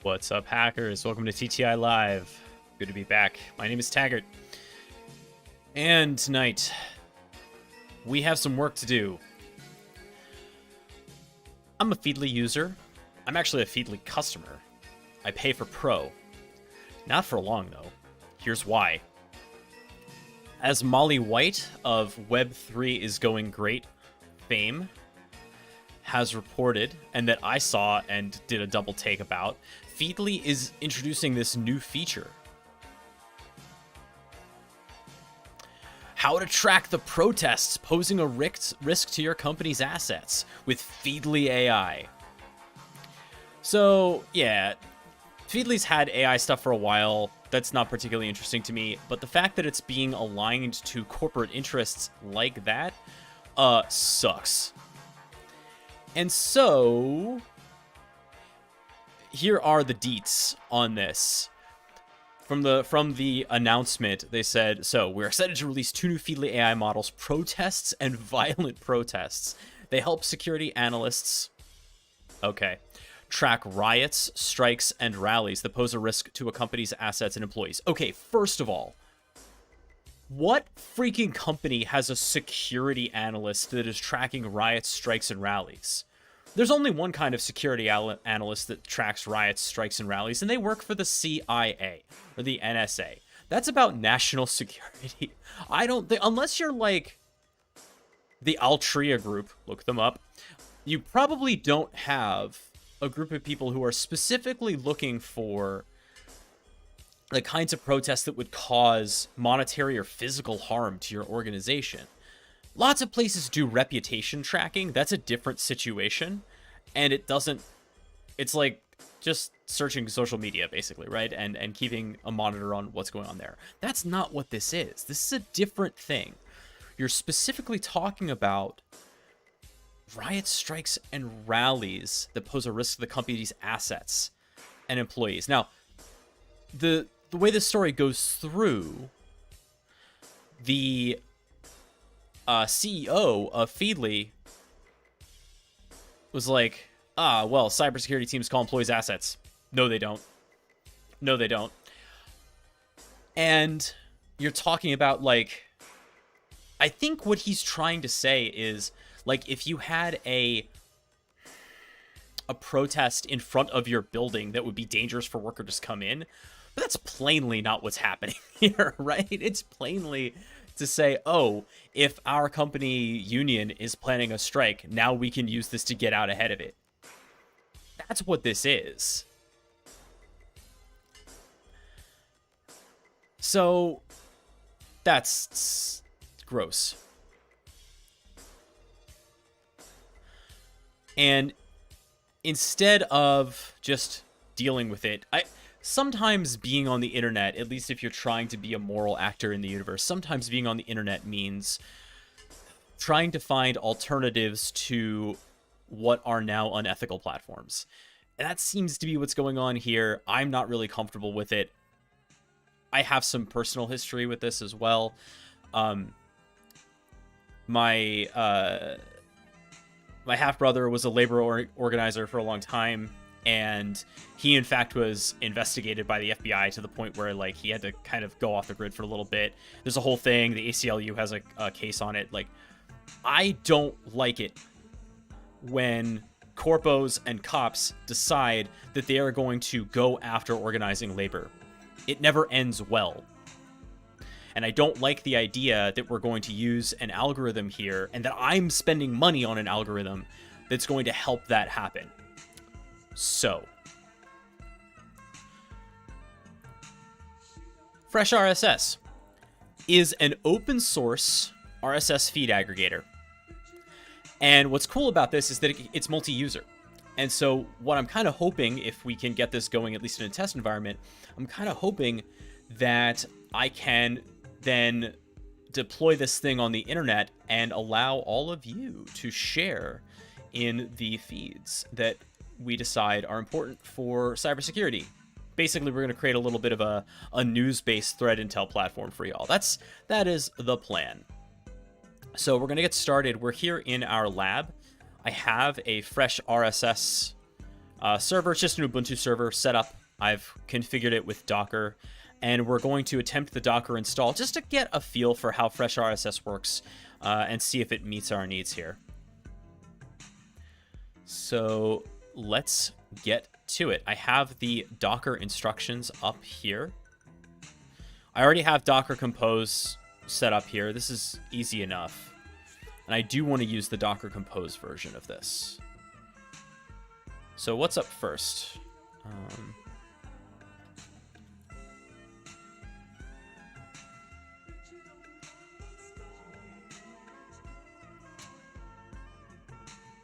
What's up, hackers? Welcome to TTI Live. Good to be back. My name is Taggart. And tonight, we have some work to do. I'm a Feedly user. I'm actually a Feedly customer. I pay for Pro. Not for long, though. Here's why. As Molly White of Web3 is going great fame has reported, and that I saw and did a double take about, Feedly is introducing this new feature. How to track the protests posing a risk to your company's assets with Feedly AI. So, yeah, Feedly's had AI stuff for a while. That's not particularly interesting to me, but the fact that it's being aligned to corporate interests like that, sucks. And so, here are the deets on this. From the announcement, they said, so we're excited to release 2 new Feedly AI models, protests and violent protests. They help security analysts, track riots, strikes, and rallies that pose a risk to a company's assets and employees. Okay, first of all, what freaking company has a security analyst that is tracking riots, strikes, and rallies? There's only one kind of security analyst that tracks riots, strikes, and rallies, and they work for the CIA or the NSA. That's about national security. I don't think, unless you're like the Altria group, look them up, you probably don't have a group of people who are specifically looking for the kinds of protests that would cause monetary or physical harm to your organization. Lots of places do reputation tracking. That's a different situation. And it's like just searching social media, basically, right? And keeping a monitor on what's going on there. That's not what this is. This is a different thing. You're specifically talking about riots, strikes, and rallies that pose a risk to the company's assets and employees. Now, the way this story goes through, the CEO of Feedly was like, well, cybersecurity teams call employees assets. No, they don't. No, they don't. And you're talking about, like, I think what he's trying to say is, like, if you had a protest in front of your building that would be dangerous for workers to come in, but that's plainly not what's happening here, right? It's plainly to say, oh, if our company union is planning a strike, now we can use this to get out ahead of it. That's what this is. So, that's gross. And instead of just dealing with it, sometimes being on the internet, at least if you're trying to be a moral actor in the universe, sometimes being on the internet means trying to find alternatives to what are now unethical platforms. And that seems to be what's going on here. I'm not really comfortable with it. I have some personal history with this as well. My half-brother was a labor organizer for a long time, and he, in fact, was investigated by the FBI to the point where, like, he had to kind of go off the grid for a little bit. There's a whole thing. The ACLU has a case on it. Like, I don't like it when corpos and cops decide that they are going to go after organizing labor. It never ends well. And I don't like the idea that we're going to use an algorithm here and that I'm spending money on an algorithm that's going to help that happen. So, FreshRSS is an open source RSS feed aggregator. And what's cool about this is that it's multi-user. And so what I'm kind of hoping, if we can get this going, at least in a test environment, I'm kind of hoping that I can then deploy this thing on the internet and allow all of you to share in the feeds that we decide are important for cybersecurity. Basically, we're going to create a little bit of a news-based thread intel platform for y'all. That is the plan. So we're going to get started. We're here in our lab. I have a FreshRSS Server, it's just an Ubuntu server setup. I've configured it with Docker, and we're going to attempt the Docker install just to get a feel for how FreshRSS works and see if it meets our needs here. So let's get to it. I have the Docker instructions up here. I already have Docker Compose set up here. This is easy enough. And I do want to use the Docker Compose version of this. So what's up first?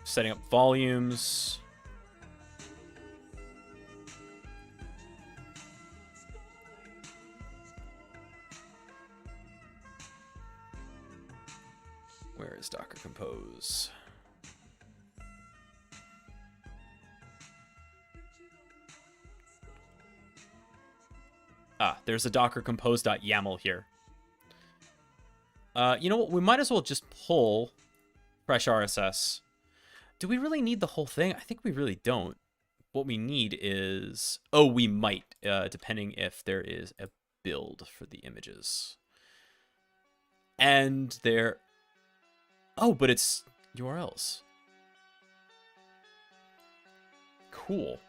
Setting up volumes. Where is Docker Compose? There's a Docker Compose.yaml here. You know what? We might as well just pull FreshRSS. Do we really need the whole thing? I think we really don't. What we need is... Oh, we might, depending if there is a build for the images. And there... Oh, but it's URLs. Cool.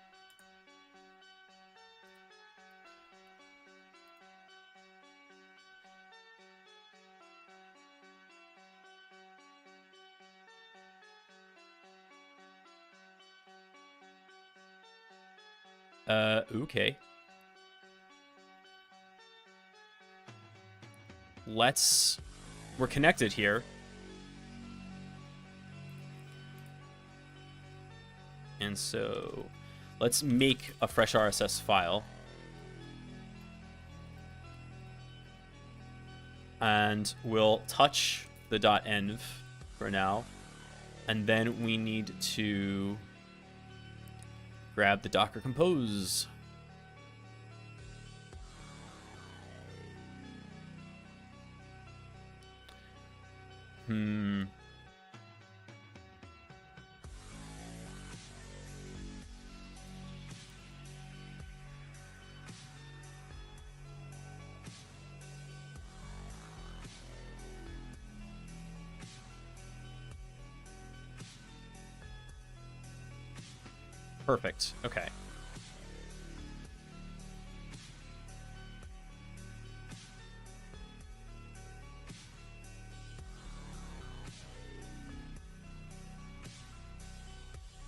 Okay. We're connected here. And so let's make a FreshRSS file. And we'll touch the .env for now. And then we need to grab the Docker Compose. Perfect. Okay.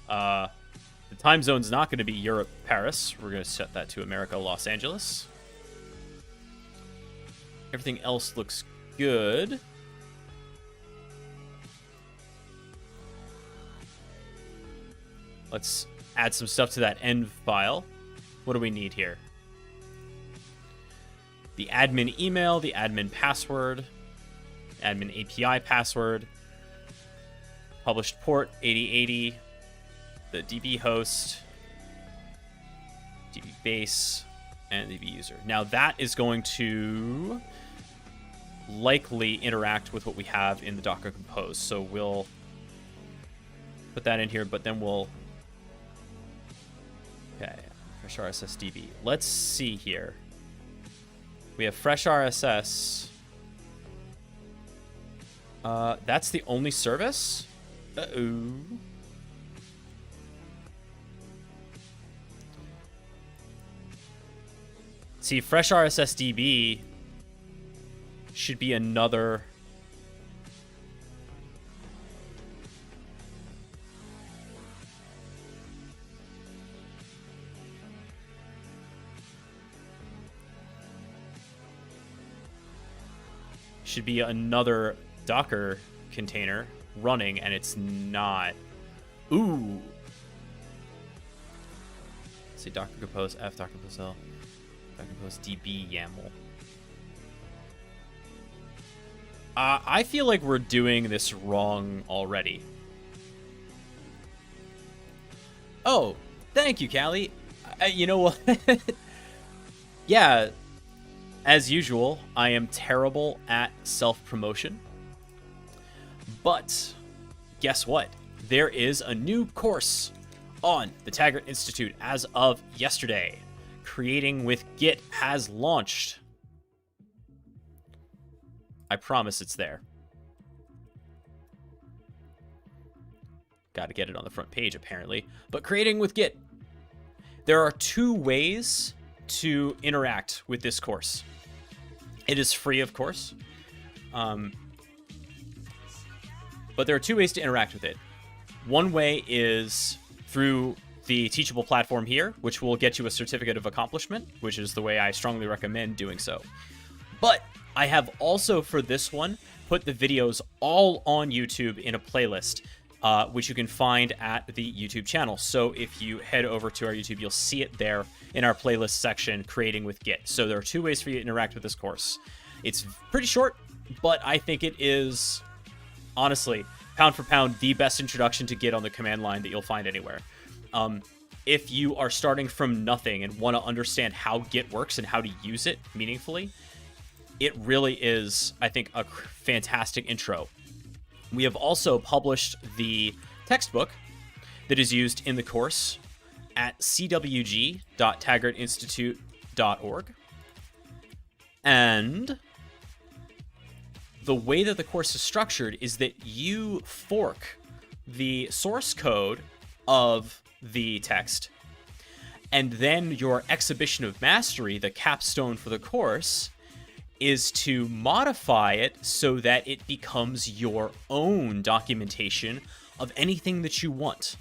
The time zone's not going to be Europe, Paris. We're going to set that to America, Los Angeles. Everything else looks good. Let's add some stuff to that env file. What do we need here? The admin email, the admin password, admin API password, published port 8080, the DB host, DB base, and DB user. Now that is going to likely interact with what we have in the Docker Compose. So we'll put that in here, but then we'll... Okay, FreshRSS DB. Let's see here. We have FreshRSS. That's the only service? Uh-oh. See, FreshRSS DB should be another... should be another Docker container running, and it's not. Ooh. Let's see, Docker Compose F, Docker Compose L, Docker Compose DB YAML. I feel like we're doing this wrong already. Oh, thank you, Callie. You know what? Yeah. As usual, I am terrible at self-promotion. But guess what? There is a new course on the Taggart Institute as of yesterday. Creating with Git has launched. I promise it's there. Got to get it on the front page, apparently. But creating with Git. There are 2 ways to interact with this course. It is free, of course. But there are 2 ways to interact with it. One way is through the Teachable platform here, which will get you a certificate of accomplishment, which is the way I strongly recommend doing so. But I have also, for this one, put the videos all on YouTube in a playlist, which you can find at the YouTube channel. So if you head over to our YouTube, you'll see it there in our playlist section, Creating with Git. So there are 2 ways for you to interact with this course. It's pretty short, but I think it is, honestly, pound for pound, the best introduction to Git on the command line that you'll find anywhere. If you are starting from nothing and want to understand how Git works and how to use it meaningfully, it really is, I think, a fantastic intro. We have also published the textbook that is used in the course at cwg.taggartinstitute.org. And the way that the course is structured is that you fork the source code of the text, and then your exhibition of mastery, the capstone for the course, is to modify it so that it becomes your own documentation of anything that you want.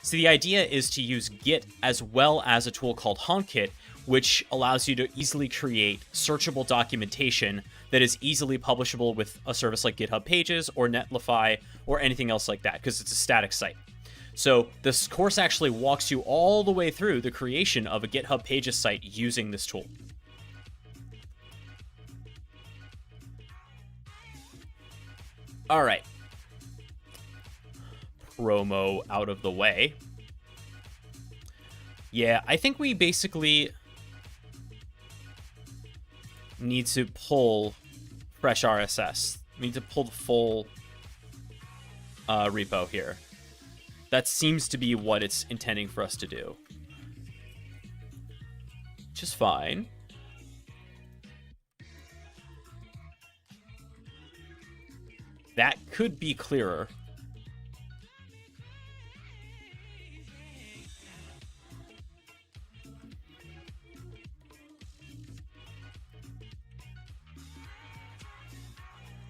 So the idea is to use Git as well as a tool called HonKit, which allows you to easily create searchable documentation that is easily publishable with a service like GitHub Pages or Netlify or anything else like that, because it's a static site. So this course actually walks you all the way through the creation of a GitHub Pages site using this tool. All right. Promo out of the way. Yeah, I think we basically need to pull FreshRSS. We need to pull the full repo here. That seems to be what it's intending for us to do. Which is fine. That could be clearer.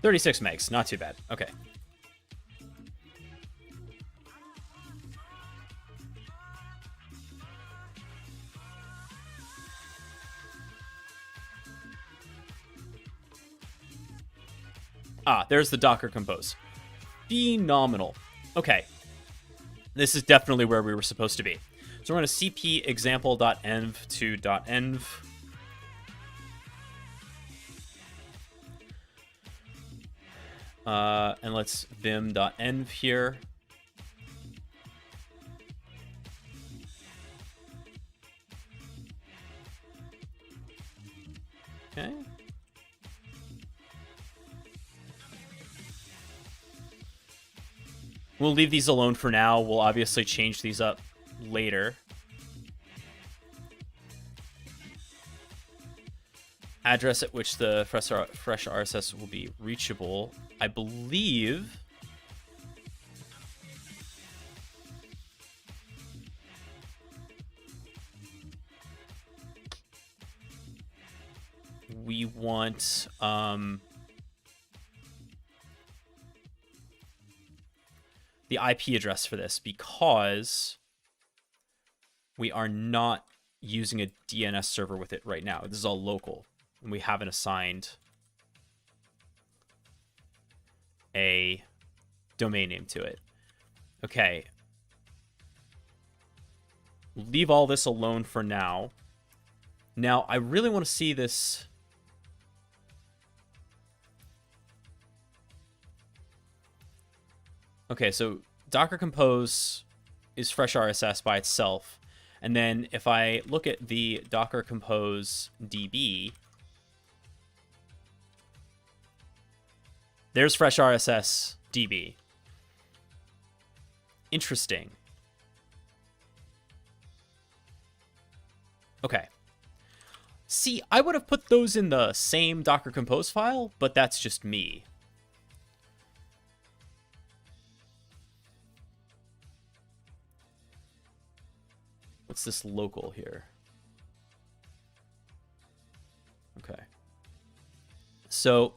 $36 megs, not too bad. Okay. There's the Docker Compose. Phenomenal. Okay. This is definitely where we were supposed to be. So we're going to cp example.env to .env. And let's vim.env here. Okay. We'll leave these alone for now. We'll obviously change these up later. Address at which the fresh RSS will be reachable. I believe we want the IP address for this, because we are not using a DNS server with it right now. This is all local, and we haven't assigned a domain name to it. Okay. Leave all this alone for now. Now, I really want to see this. Okay, so Docker Compose is FreshRSS by itself. And then if I look at the Docker Compose DB, there's FreshRSS DB. Interesting. Okay. See, I would have put those in the same Docker Compose file, but that's just me. What's this local here? Okay. So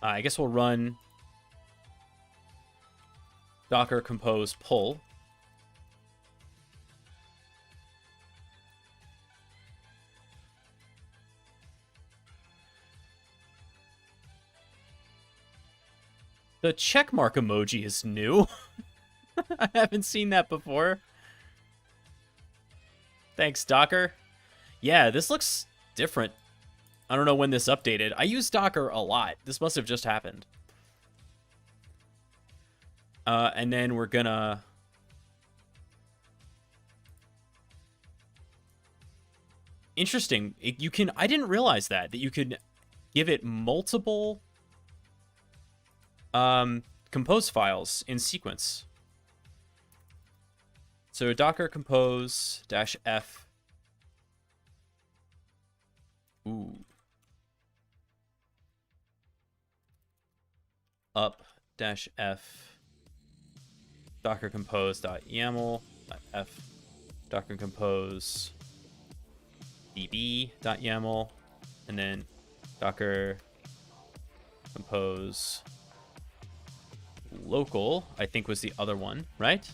I guess we'll run Docker Compose pull. The checkmark emoji is new. I haven't seen that before. Thanks, Docker. Yeah, this looks different. I don't know when this updated. I use Docker a lot. This must have just happened. And then we're gonna... Interesting. You can... I didn't realize that you could give it multiple compose files in sequence. So docker compose -f. Ooh. up-f docker compose.yaml f docker compose db.yaml, and then docker compose local, I think was the other one, right?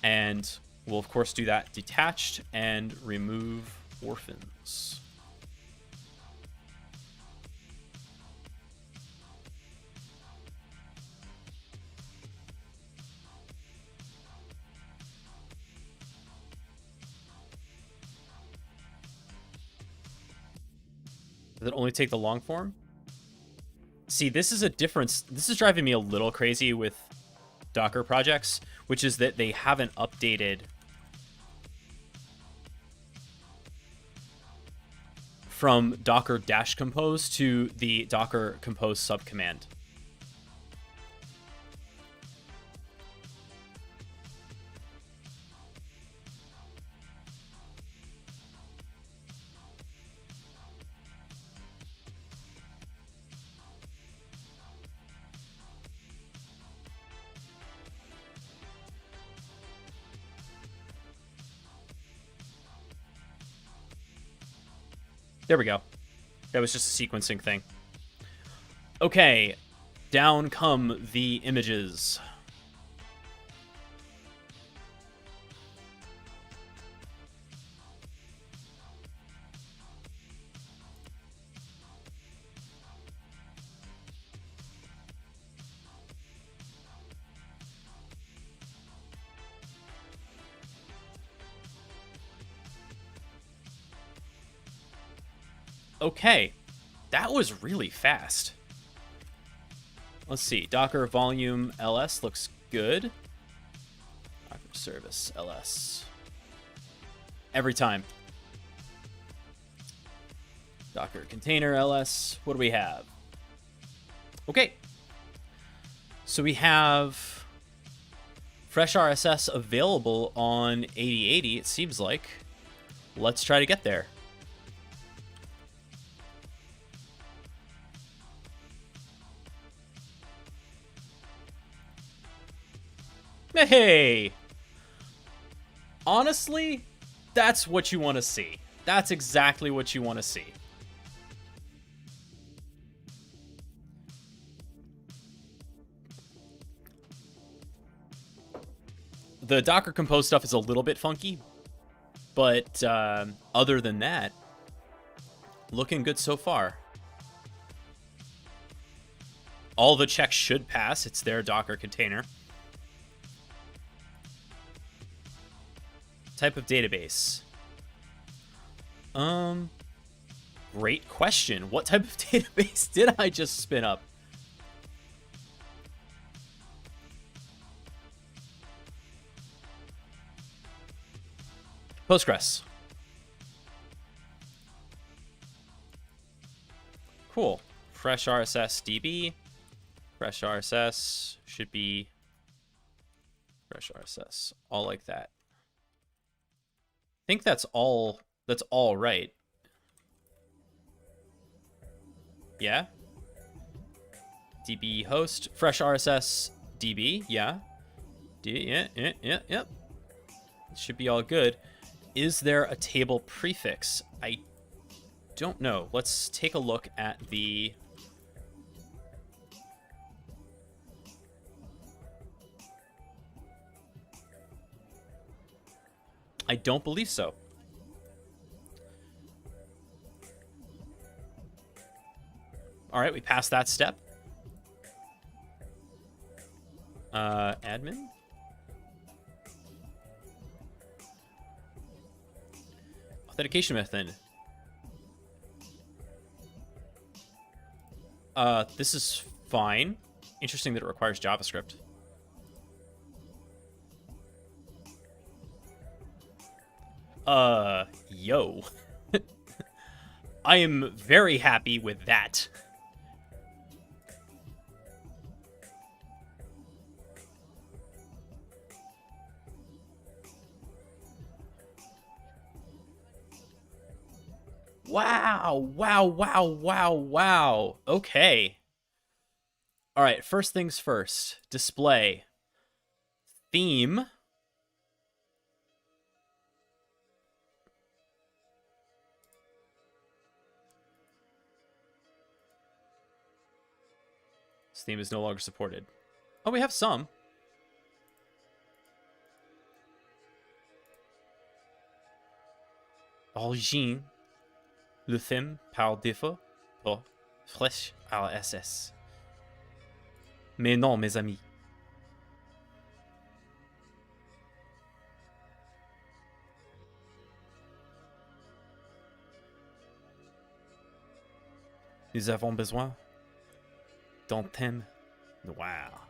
And we'll of course do that detached and remove orphans. Does it only take the long form? See, this is a difference. This is driving me a little crazy with Docker projects, which is that they haven't updated from docker-compose to the docker compose subcommand. There we go. That was just a sequencing thing. Okay, down come the images. Okay, that was really fast. Let's see, Docker volume ls looks good. Docker service ls. Every time. Docker container ls. What do we have? Okay. So we have FreshRSS available on 8080, it seems like. Let's try to get there. Hey! Honestly, that's what you want to see. That's exactly what you want to see. The Docker Compose stuff is a little bit funky, but other than that, looking good so far. All the checks should pass. It's their Docker container. Type of database. great question. What type of database did I just spin up? Postgres. Cool. FreshRSS DB. FreshRSS should be FreshRSS. All like that. I think that's all right. Yeah. DB host. FreshRSS DB. Yeah. Yep. It should be all good. Is there a table prefix? I don't know. Let's take a look at the... I don't believe so. All right, we passed that step. Admin. Authentication method. This is fine. Interesting that it requires JavaScript. Yo. I am very happy with that. Wow. Okay. All right, first things first. Display. Theme. This theme is no longer supported. Oh, we have some. Origine. Le thème par défaut pour FreshRSS. Mais non, mes amis. Nous avons besoin d'un thème noir.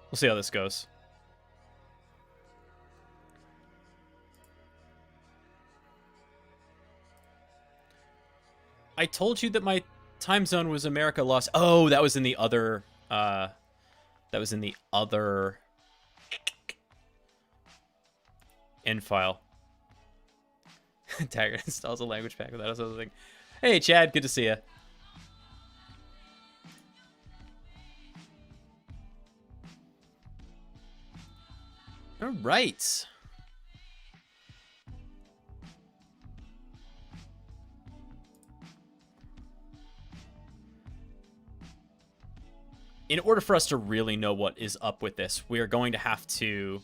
We'll see how this goes. I told you that my time zone was America lost. Oh, that was in the other end file. Taggart installs a language pack without us other thing. Hey Chad, good to see you. All right. In order for us to really know what is up with this, we are going to have to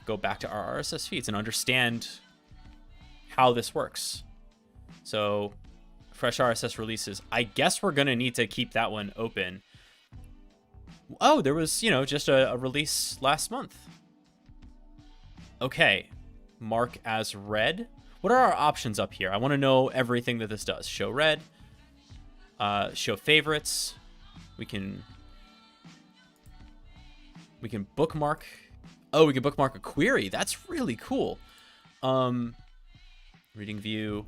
go back to our RSS feeds and understand how this works. So, FreshRSS releases. I guess we're going to need to keep that one open. Oh, there was, just a release last month. Okay. Mark as read. What are our options up here? I want to know everything that this does. Show read. Show favorites. We can bookmark. Oh, we can bookmark a query. That's really cool. Reading view.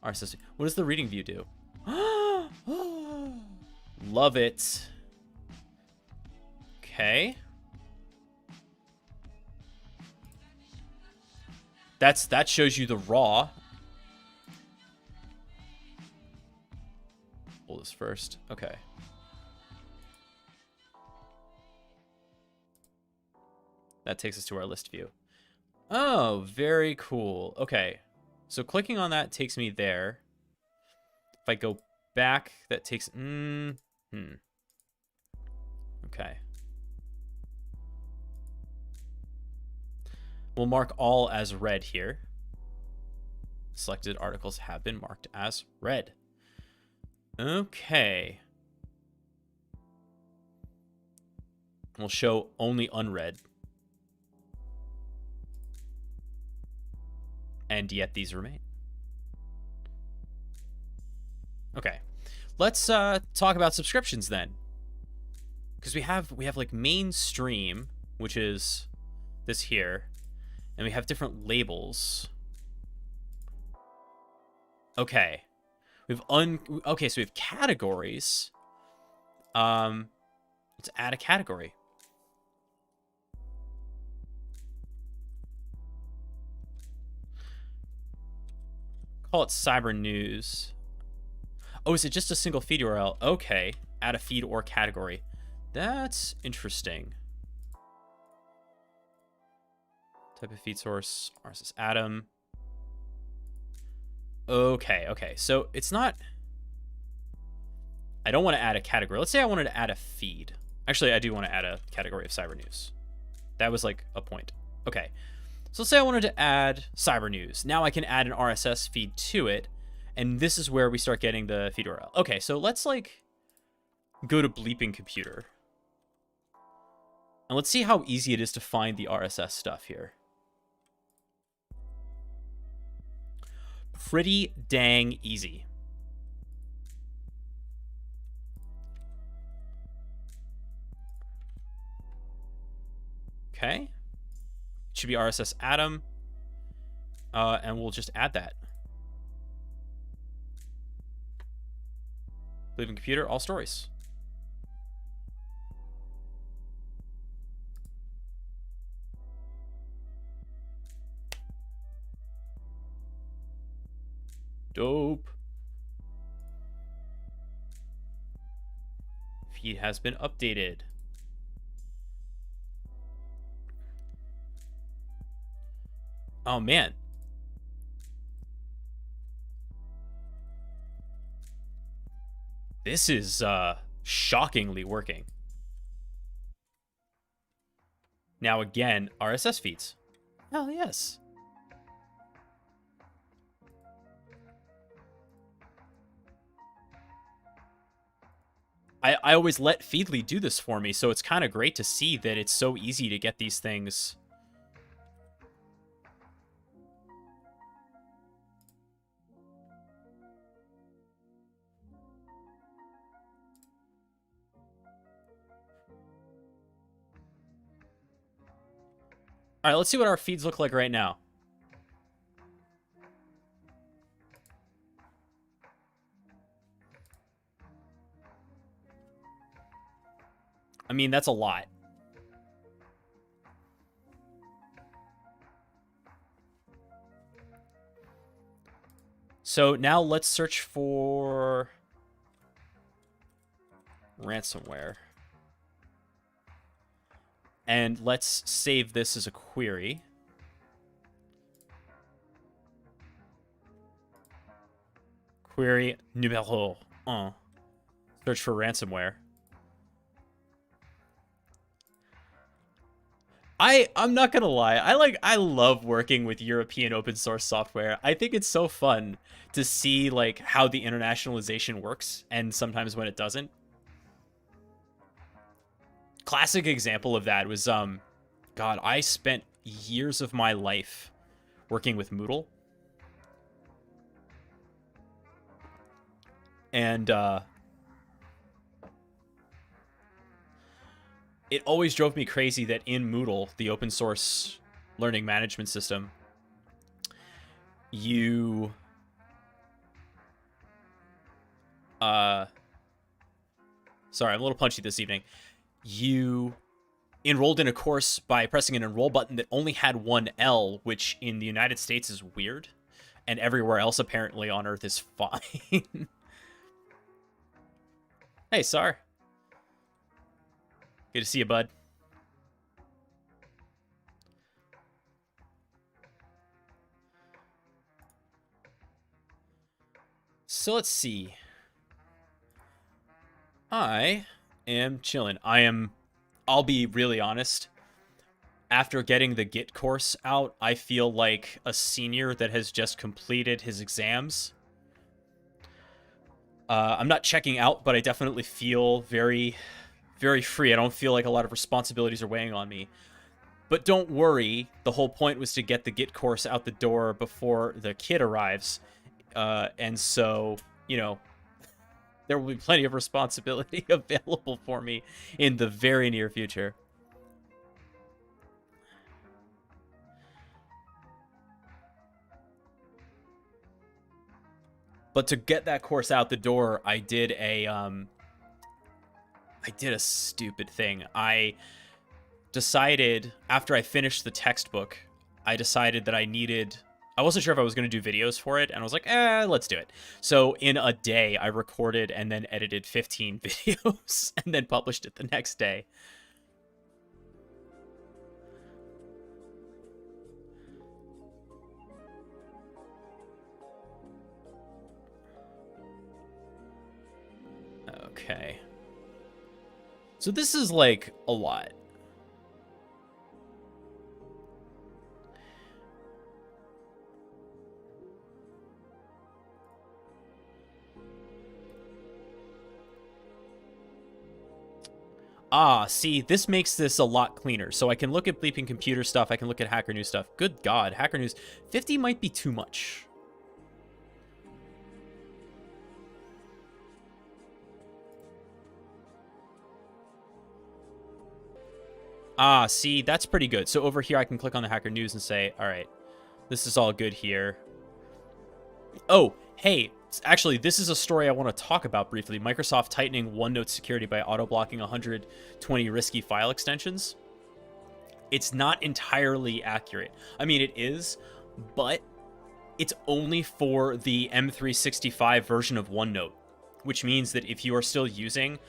RSS. What does the reading view do? Love it. Okay. That shows you the raw. Pull this first. Okay. That takes us to our list view. Oh, very cool. Okay. So clicking on that takes me there. If I go back, that takes... Okay. We'll mark all as read here. Selected articles have been marked as read. Okay. We'll show only unread. And yet these remain. Okay. Let's talk about subscriptions then. Because we have like mainstream, which is this here, and we have different labels. Okay. Okay, so we have categories. Let's add a category. Call it Cyber News. Oh, is it just a single feed URL? Okay. Add a feed or category. That's interesting. Type of feed source, RSS Atom. Okay, okay. So it's not... I don't want to add a category. Let's say I wanted to add a feed. Actually, I do want to add a category of Cyber News. That was like a point. Okay. So let's say I wanted to add Cyber News. Now I can add an RSS feed to it. And this is where we start getting the feed URL. Okay, so let's like go to Bleeping Computer. And let's see how easy it is to find the RSS stuff here. Pretty dang easy. Okay. It should be RSS Atom. And we'll just add that. Bleeping Computer, all stories. Dope. Feed has been updated. Oh, man. This is shockingly working. Now again, RSS feeds. Hell yes. I always let Feedly do this for me, so it's kind of great to see that it's so easy to get these things. All right, let's see what our feeds look like right now. I mean, that's a lot. So now let's search for ransomware. And let's save this as a query. Query numéro 1. Search for ransomware. I'm not gonna lie. I love working with European open source software. I think it's so fun to see like how the internationalization works, and sometimes when it doesn't. Classic example of that was God, I spent years of my life working with Moodle. And it always drove me crazy that in Moodle, the open source learning management system, you sorry, I'm a little punchy this evening. You enrolled in a course by pressing an enroll button that only had one L, which in the United States is weird, and everywhere else apparently on Earth is fine. Hey, Sar. Good to see you, bud. So let's see. I am chilling. I'll be really honest. After getting the Git course out, I feel like a senior that has just completed his exams. I'm not checking out, but I definitely feel very, very free. I don't feel like a lot of responsibilities are weighing on me. But don't worry, the whole point was to get the Git course out the door before the kid arrives. And so, you know, there will be plenty of responsibility available for me in the very near future. But to get that course out the door, I did a stupid thing. I decided, after I finished the textbook, I decided that I wasn't sure if I was going to do videos for it, and I was like, let's do it. So in a day, I recorded and then edited 15 videos, and then published it the next day. Okay. So this is, like, a lot. Ah, see, this makes this a lot cleaner. So I can look at bleeping computer stuff. I can look at Hacker News stuff. Good God, Hacker News. 50 might be too much. Ah, see, that's pretty good. So over here, I can click on the Hacker News and say, all right, this is all good here. Oh, hey, actually, this is a story I want to talk about briefly. Microsoft tightening OneNote security by auto-blocking 120 risky file extensions. It's not entirely accurate. I mean, it is, but it's only for the M365 version of OneNote, which means that if you are still using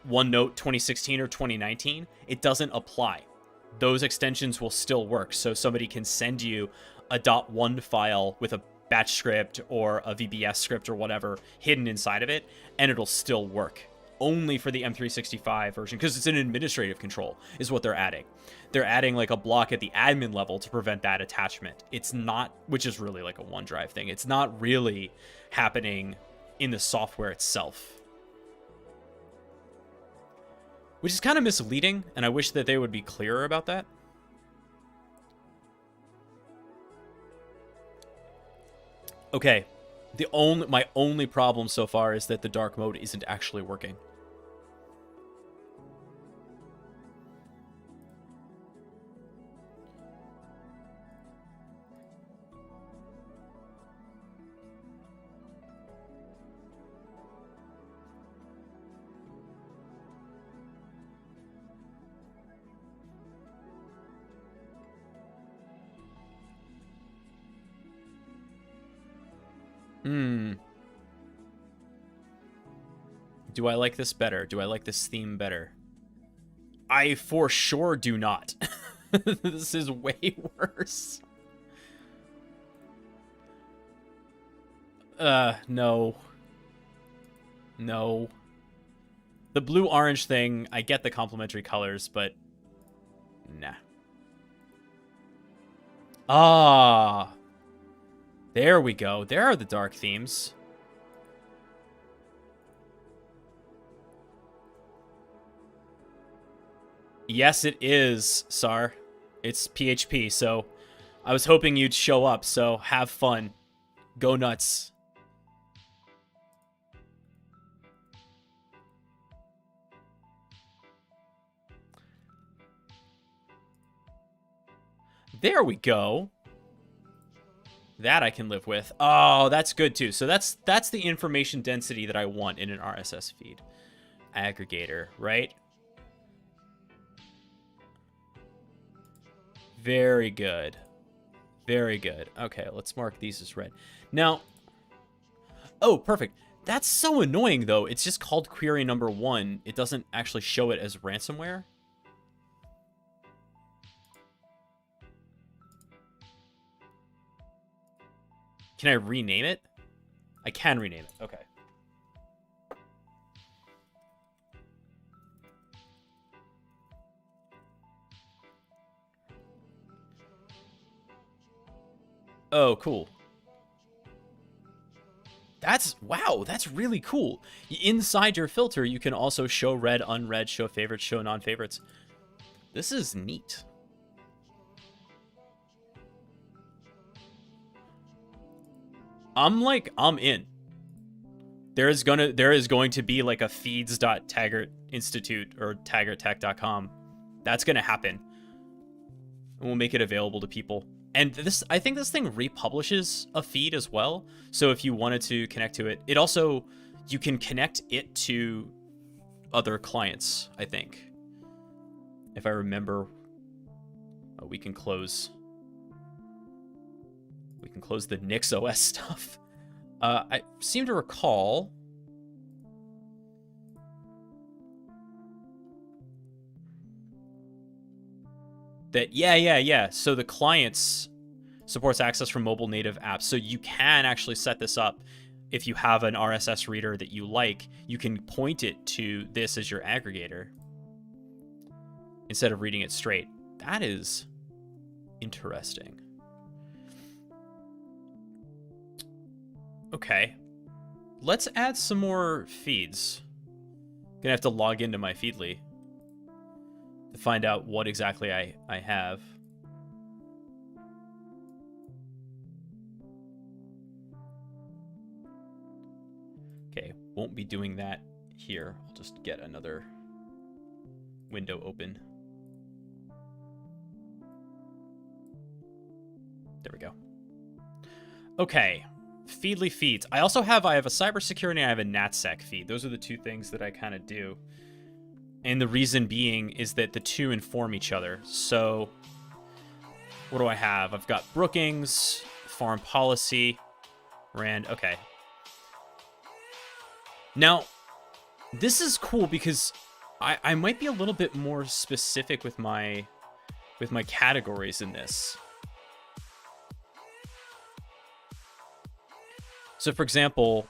OneNote 2016 or 2019, it doesn't apply. Those extensions will still work. So somebody can send you a .1 file with a batch script or a VBS script or whatever hidden inside of it, and it'll still work. Only for the M365 version, because it's an administrative control, is what they're adding. They're adding like a block at the admin level to prevent that attachment. It's not, which is really like a OneDrive thing. It's not really happening in the software itself, which is kind of misleading, and I wish that they would be clearer about that. Okay, my only problem so far is that the dark mode isn't actually working. Do I like this better? Do I like this theme better? I for sure do not. This is way worse. No. No. The blue-orange thing, I get the complementary colors, but nah. Ah. There we go. There are the dark themes. Yes, it is, Sar. It's PHP, so I was hoping you'd show up, so have fun. Go nuts. There we go. That I can live with. Oh, that's good too. So that's the information density that I want in an RSS feed. Aggregator, right? Very good. Very good. Okay, let's mark these as red. Now, oh, perfect. That's so annoying, though. It's just called query number 1. It doesn't actually show it as ransomware. Can I rename it? I can rename it. Okay. Oh, cool. wow, that's really cool. Inside your filter, you can also show read, unread, show favorites, show non-favorites. This is neat. I'm in. There is going to be like a feeds.taggart institute or taggarttech.com. That's going to happen. And we'll make it available to people. And I think this thing republishes a feed as well. So if you wanted to connect to it, you can connect it to other clients, I think. If I remember, we can close the NixOS stuff. I seem to recall that, yeah. So the clients supports access from mobile native apps. So you can actually set this up. If you have an RSS reader that you like, you can point it to this as your aggregator instead of reading it straight. That is interesting. Okay. Let's add some more feeds. Gonna have to log into my Feedly to find out what exactly I have. Okay, won't be doing that here. I'll just get another window open. There we go. Okay, Feedly feeds. I have a cybersecurity and I have a NatSec feed. Those are the two things that I kind of do. And the reason being is that the two inform each other. So what do I have? I've got Brookings, foreign policy, Rand. Okay. Now, this is cool because I might be a little bit more specific with my categories in this. So, for example,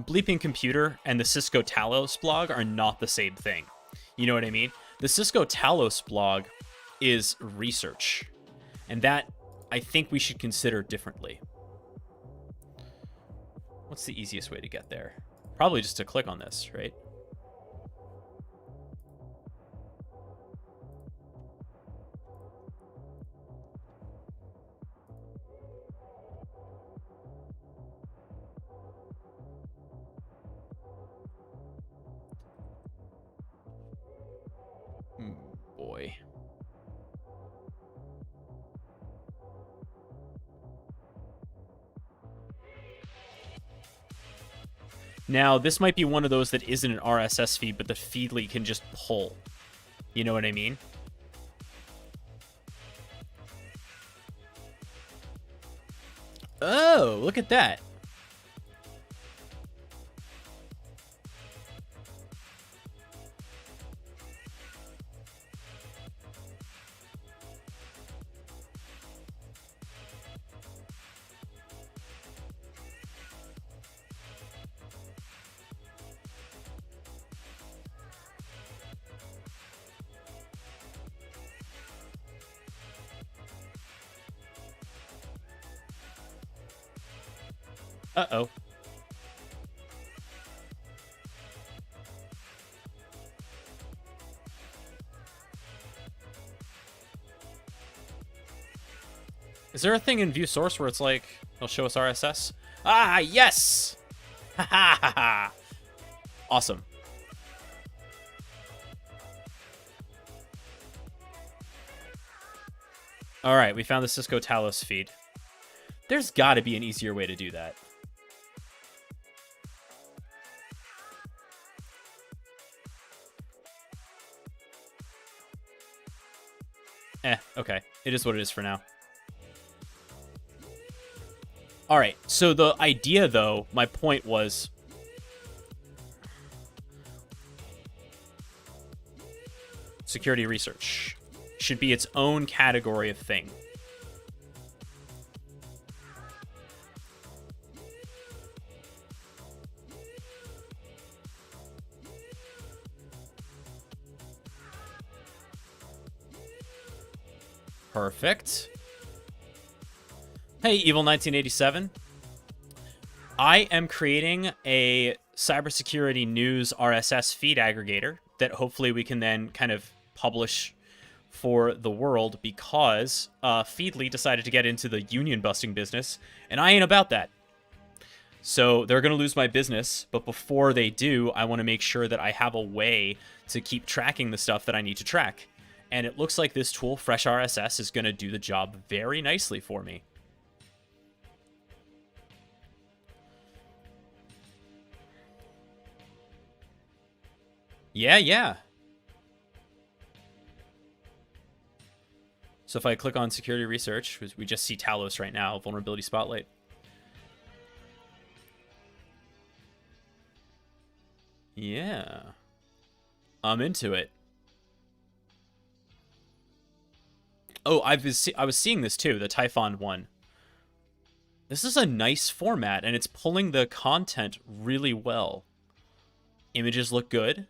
Bleeping Computer and the Cisco Talos blog are not the same thing. You know what I mean? The Cisco Talos blog is research, and that I think we should consider differently. What's the easiest way to get there? Probably just to click on this, right? Boy. Now, this might be one of those that isn't an RSS feed, but the Feedly can just pull. You know what I mean? Oh, look at that. Uh-oh. Is there a thing in view source where it's like, it'll show us RSS? Ah, yes! Ha ha ha ha! Awesome. All right, we found the Cisco Talos feed. There's got to be an easier way to do that. Okay. It is what it is for now. All right, so the idea, though, my point was... security research should be its own category of thing. Perfect. Hey, Evil1987. I am creating a cybersecurity news RSS feed aggregator that hopefully we can then kind of publish for the world, because Feedly decided to get into the union busting business, and I ain't about that. So they're going to lose my business, but before they do, I want to make sure that I have a way to keep tracking the stuff that I need to track. And it looks like this tool, FreshRSS, is going to do the job very nicely for me. Yeah. So if I click on security research, we just see Talos right now, vulnerability spotlight. Yeah. I'm into it. Oh, I was seeing this too, the Typhon one. This is a nice format, and it's pulling the content really well. Images look good.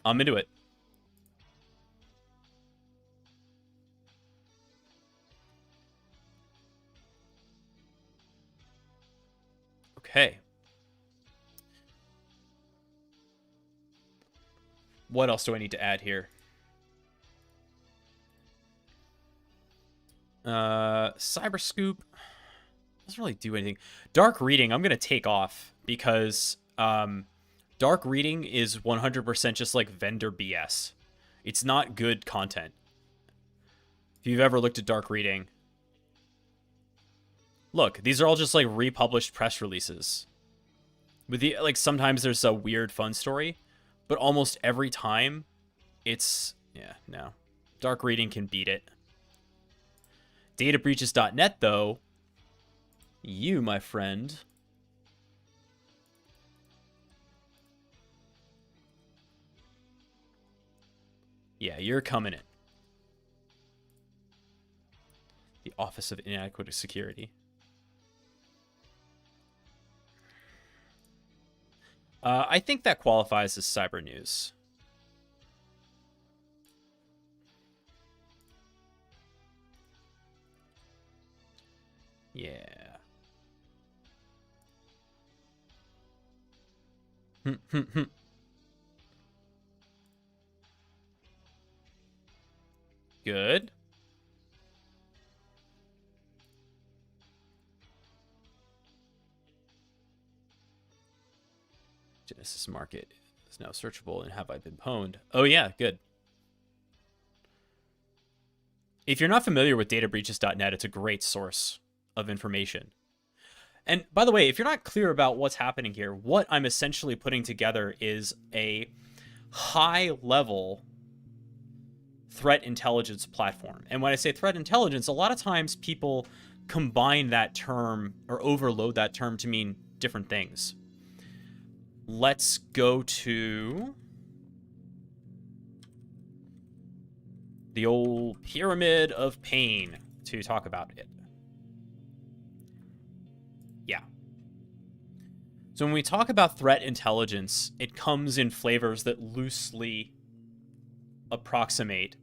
I'm into it. Okay. What else do I need to add here? Cyberscoop doesn't really do anything. Dark reading, I'm going to take off, because dark reading is 100% just like vendor BS. It's not good content. If you've ever looked at dark reading, look, these are all just like republished press releases. With the, like, sometimes there's a weird fun story, but almost every time it's, yeah, no. Dark reading can beat it. Databreaches.net, though, you, my friend, yeah, you're coming in. The Office of Inadequate Security. I think that qualifies as cyber news. Yeah. Good. Genesis Market is now searchable, and have I been pwned? Oh yeah, good. If you're not familiar with databreaches.net, it's a great source of information. And by the way, if you're not clear about what's happening here, what I'm essentially putting together is a high-level threat intelligence platform. And when I say threat intelligence, a lot of times people combine that term or overload that term to mean different things. Let's go to the old pyramid of pain to talk about it. Yeah. So when we talk about threat intelligence, it comes in flavors that loosely approximate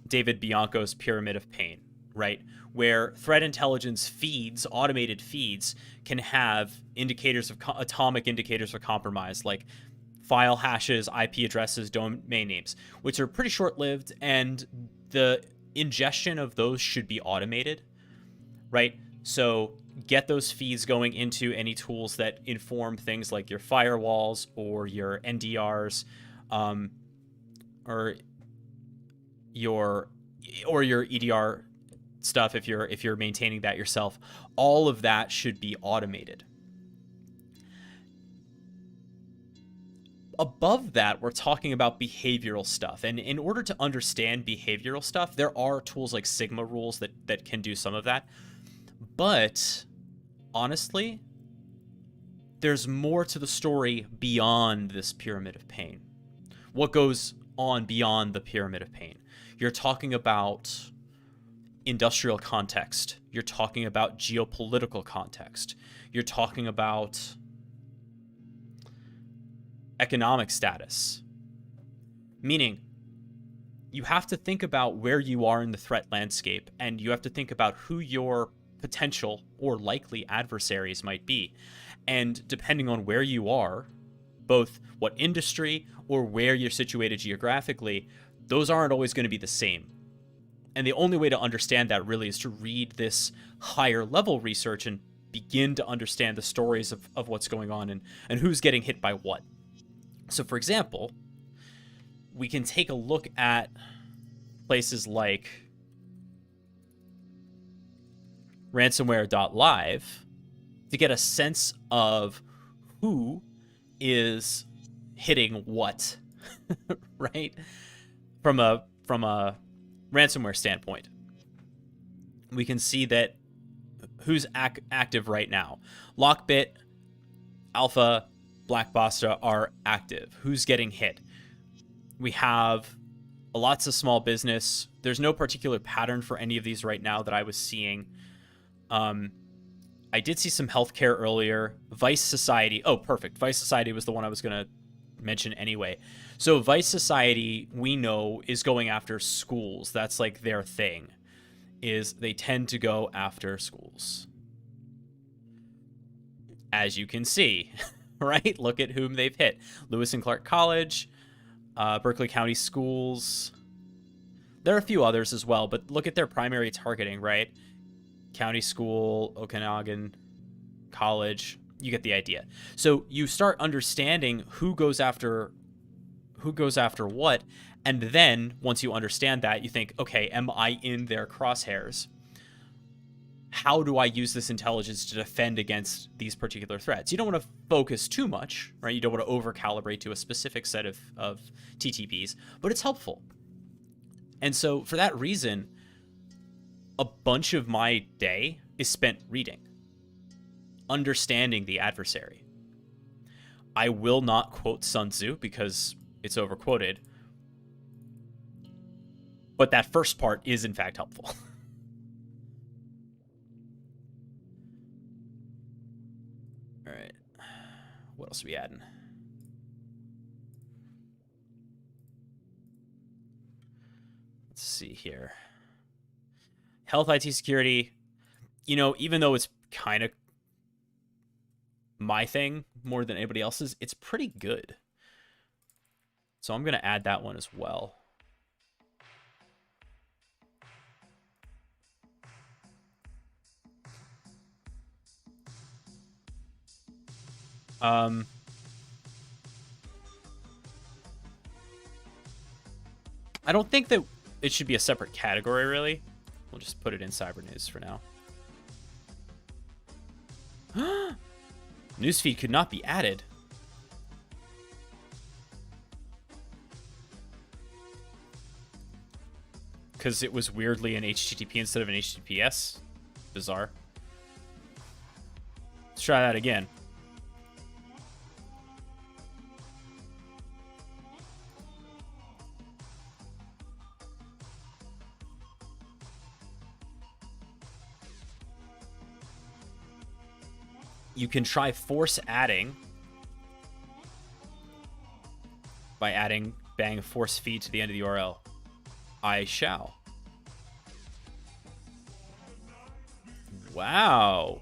David Bianco's pyramid of pain, right? Where threat intelligence feeds, automated feeds, can have indicators of atomic indicators of compromise, like file hashes, IP addresses, domain names, which are pretty short-lived, and the ingestion of those should be automated, right? So get those feeds going into any tools that inform things like your firewalls or your NDRs, or your EDR stuff if you're maintaining that yourself. All of that should be automated. Above that, we're talking about behavioral stuff. And in order to understand behavioral stuff, there are tools like Sigma rules that can do some of that. But honestly, there's more to the story beyond this pyramid of pain. What goes on beyond the pyramid of pain? You're talking about industrial context. You're talking about geopolitical context. You're talking about economic status. Meaning, you have to think about where you are in the threat landscape, and you have to think about who your potential or likely adversaries might be. And depending on where you are, both what industry or where you're situated geographically, those aren't always going to be the same. And the only way to understand that really is to read this higher level research and begin to understand the stories of what's going on and who's getting hit by what. So, for example, we can take a look at places like ransomware.live to get a sense of who is hitting what, right? From a ransomware standpoint, we can see that who's active right now. Lockbit, Alpha, Blackbasta are active. Who's getting hit? We have lots of small business. There's no particular pattern for any of these right now that I was seeing. I did see some healthcare earlier. Vice Society. Oh, perfect. Vice Society was the one I was going to mention anyway. So Vice Society, we know, is going after schools. That's like their thing, is they tend to go after schools. As you can see, right? Look at whom they've hit. Lewis and Clark College, Berkeley County Schools. There are a few others as well, but look at their primary targeting, right? County School, Okanagan College. You get the idea. So you start understanding who goes after what, and then once you understand that, you think, okay, am I in their crosshairs? How do I use this intelligence to defend against these particular threats? You don't want to focus too much, right? You don't want to over-calibrate to a specific set of TTPs, but it's helpful. And so for that reason, a bunch of my day is spent reading, understanding the adversary. I will not quote Sun Tzu because it's overquoted, but that first part is in fact helpful. All right, what else are we adding? Let's see here. Health IT security, you know, even though it's kind of my thing more than anybody else's, it's pretty good. So I'm going to add that one as well. I don't think that it should be a separate category, really. We'll just put it in Cyber News for now. Newsfeed could not be added. Because it was weirdly an HTTP instead of an HTTPS. Bizarre. Let's try that again. You can try force adding by adding bang force feed to the end of the URL. I shall. Wow.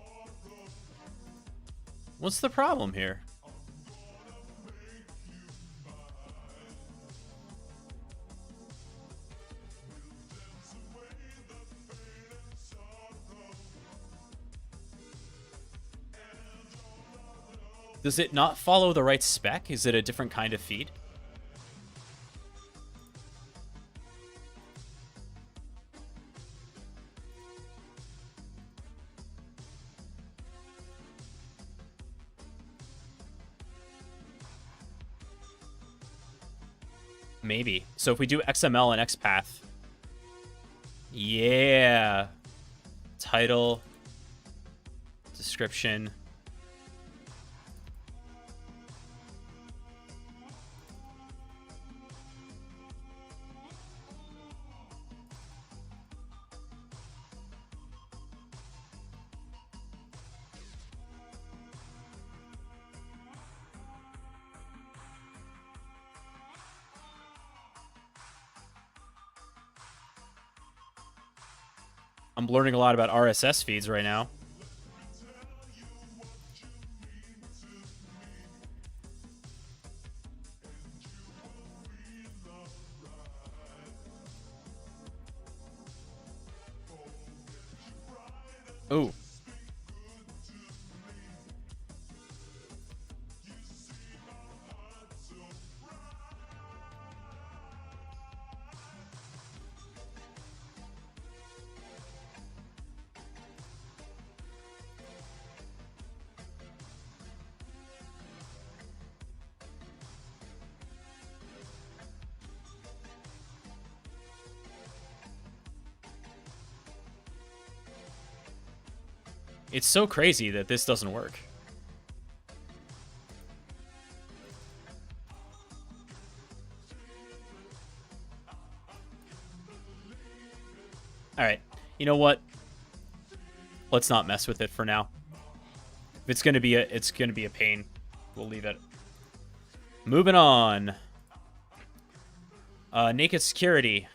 What's the problem here? Does it not follow the right spec? Is it a different kind of feed? Maybe. So if we do XML and XPath, yeah. Title, description. I'm learning a lot about RSS feeds right now. Ooh. It's so crazy that this doesn't work. All right. You know what? Let's not mess with it for now. If it's going to be a pain. We'll leave it. Moving on. Naked security.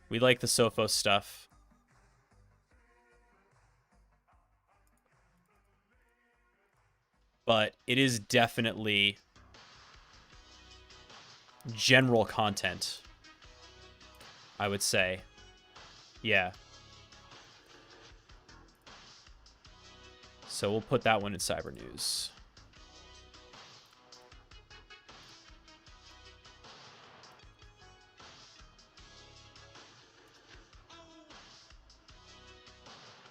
We like the Sophos stuff. But it is definitely general content, I would say. Yeah. So we'll put that one in Cyber News.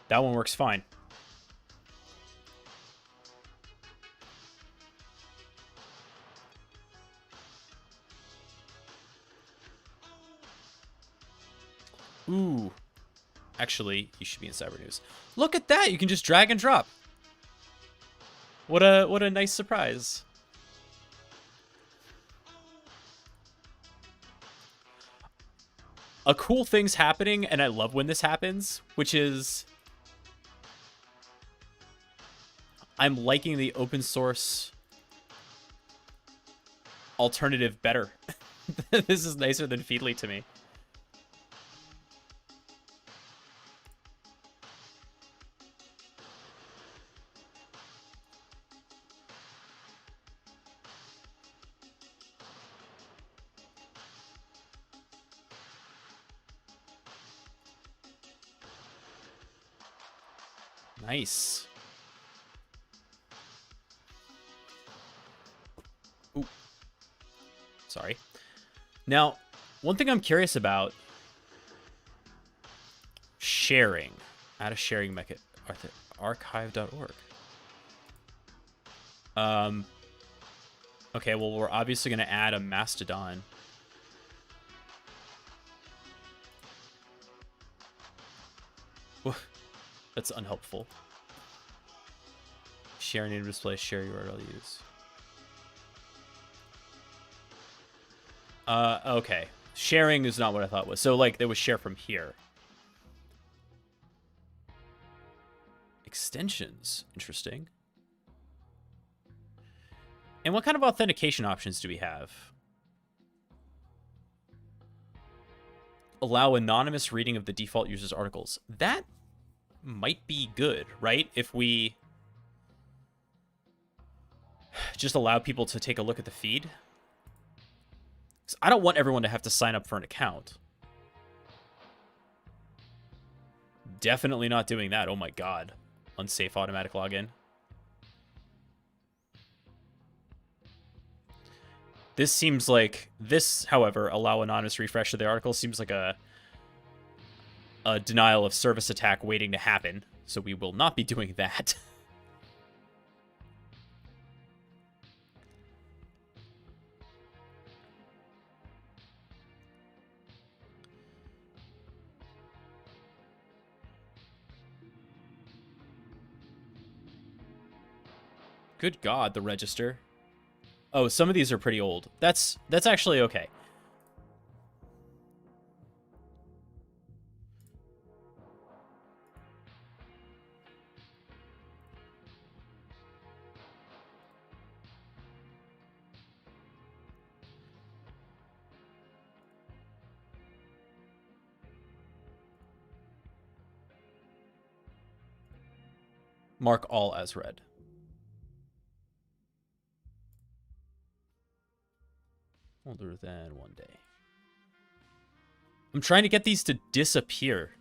That one works fine. Ooh. Actually, you should be in Cyber News. Look at that! You can just drag and drop. What a nice surprise. A cool thing's happening, and I love when this happens, which is I'm liking the open source alternative better. This is nicer than Feedly to me. Nice. Ooh. Sorry. Now, one thing I'm curious about, sharing. Add a sharing mechanism. Archive.org. Okay, well, we're obviously going to add a Mastodon. That's unhelpful. Share name display, share URL use. Okay. Sharing is not what I thought it was. So, like, there was share from here. Extensions. Interesting. And what kind of authentication options do we have? Allow anonymous reading of the default user's articles. That might be good, right? If we just allow people to take a look at the feed. 'Cause I don't want everyone to have to sign up for an account. Definitely not doing that. Oh my god. Unsafe automatic login. This seems like this, however, allow anonymous refresh of the article seems like a denial of service attack waiting to happen. So we will not be doing that. Good God, the register. Oh, some of these are pretty old. That's actually okay. Mark all as read. Older than 1 day. I'm trying to get these to disappear.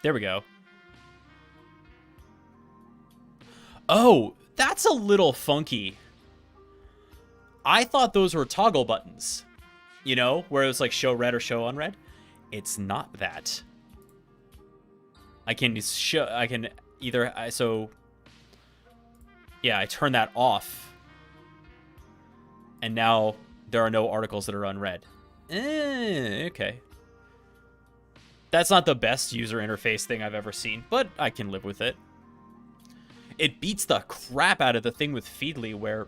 There we go. Oh, that's a little funky. I thought those were toggle buttons. You know, where it was like show read or show unread. It's not that. I can either, so yeah, I turn that off. And now there are no articles that are unread. Okay. That's not the best user interface thing I've ever seen, but I can live with it. It beats the crap out of the thing with Feedly, where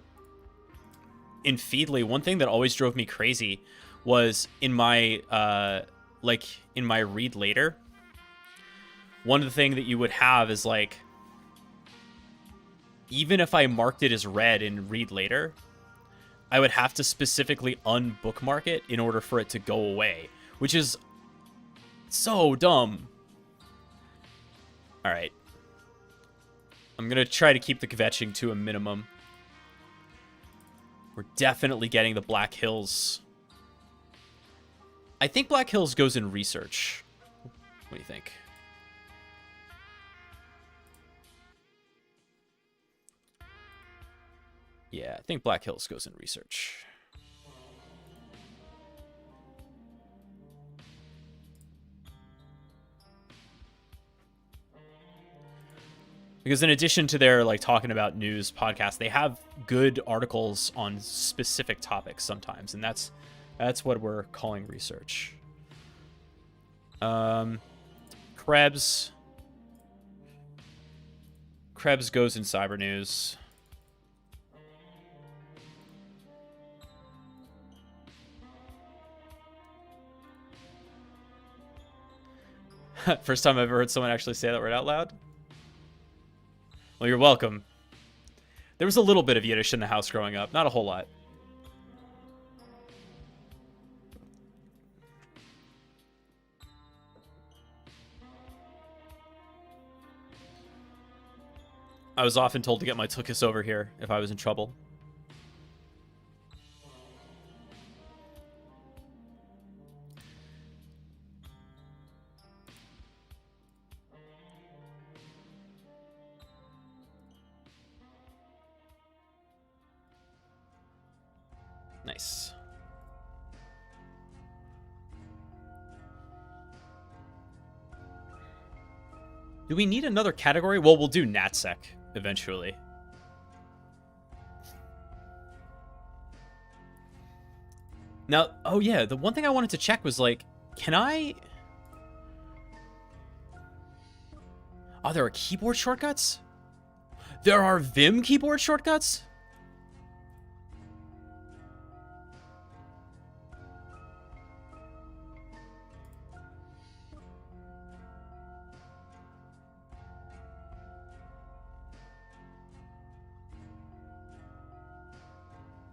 in Feedly, one thing that always drove me crazy was in my in my read later. One of the things that you would have is like, even if I marked it as read in read later, I would have to specifically unbookmark it in order for it to go away, which is so dumb. All right. I'm going to try to keep the kvetching to a minimum. We're definitely getting the Black Hills. I think Black Hills goes in research. What do you think? Yeah, I think Black Hills goes in research. Because in addition to their like talking about news podcast, they have good articles on specific topics sometimes, and that's what we're calling research. Krebs goes in cyber news. First time I've ever heard someone actually say that word out loud. Well, you're welcome. There was a little bit of Yiddish in the house growing up. Not a whole lot. I was often told to get my tuchus over here if I was in trouble. Nice. Do we need another category? Well, we'll do NatSec eventually. Now, oh yeah, the one thing I wanted to check was like, can I... Oh, there are keyboard shortcuts? There are Vim keyboard shortcuts?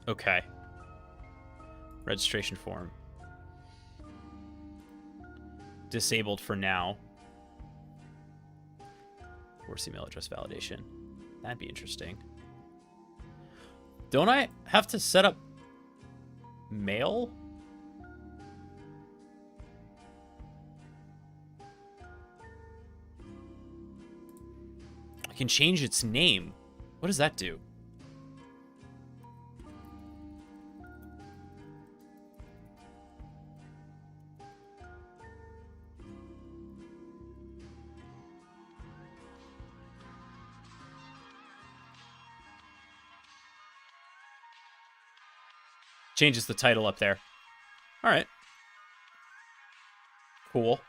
Okay. Registration form. Disabled for now. Force email address validation. That'd be interesting. Don't I have to set up mail? I can change its name. What does that do? Changes the title up there. All right. Cool.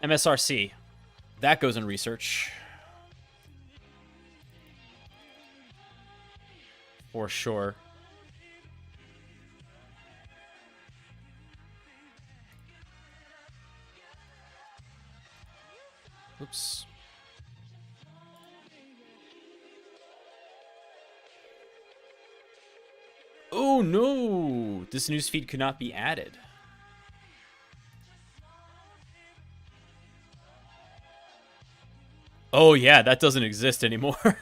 MSRC. That goes in research. For sure. Oops. Oh no! This newsfeed could not be added. Oh yeah, that doesn't exist anymore.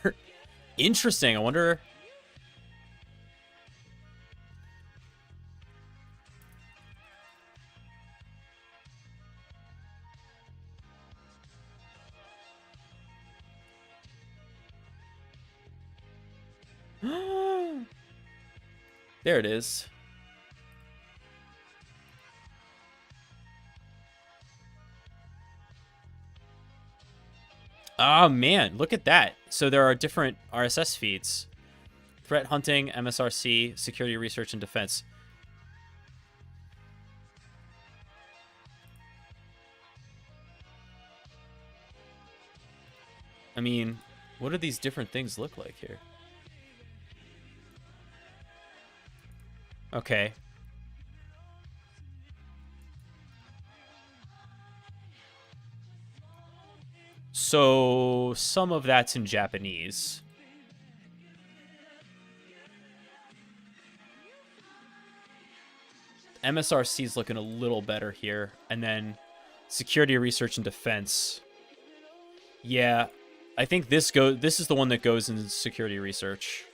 Interesting. I wonder. There it is. Oh man, look at that. So there are different RSS feeds. Threat hunting, MSRC, security research, and defense. I mean, what do these different things look like here? Okay. So some of that's in Japanese. MSRC is looking a little better here. And then security research and defense. Yeah, I think this is the one that goes in security research.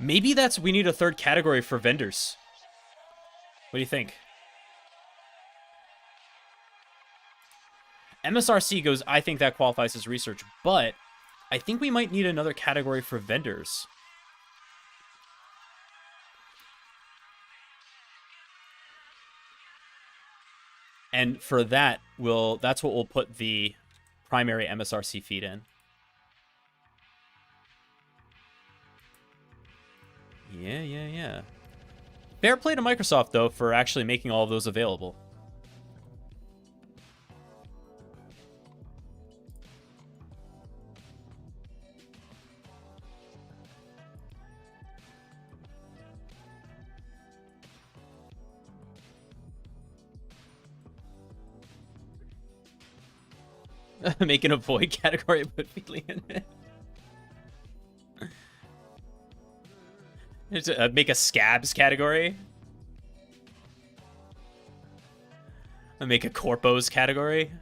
Maybe we need a third category for vendors. What do you think? MSRC goes, I think that qualifies as research, but I think we might need another category for vendors. And for that, that's what we'll put the primary MSRC feed in. Yeah. Fair play to Microsoft, though, for actually making all of those available. Making a void category, put feedly in it. Make a scabs category. Make a corpos category.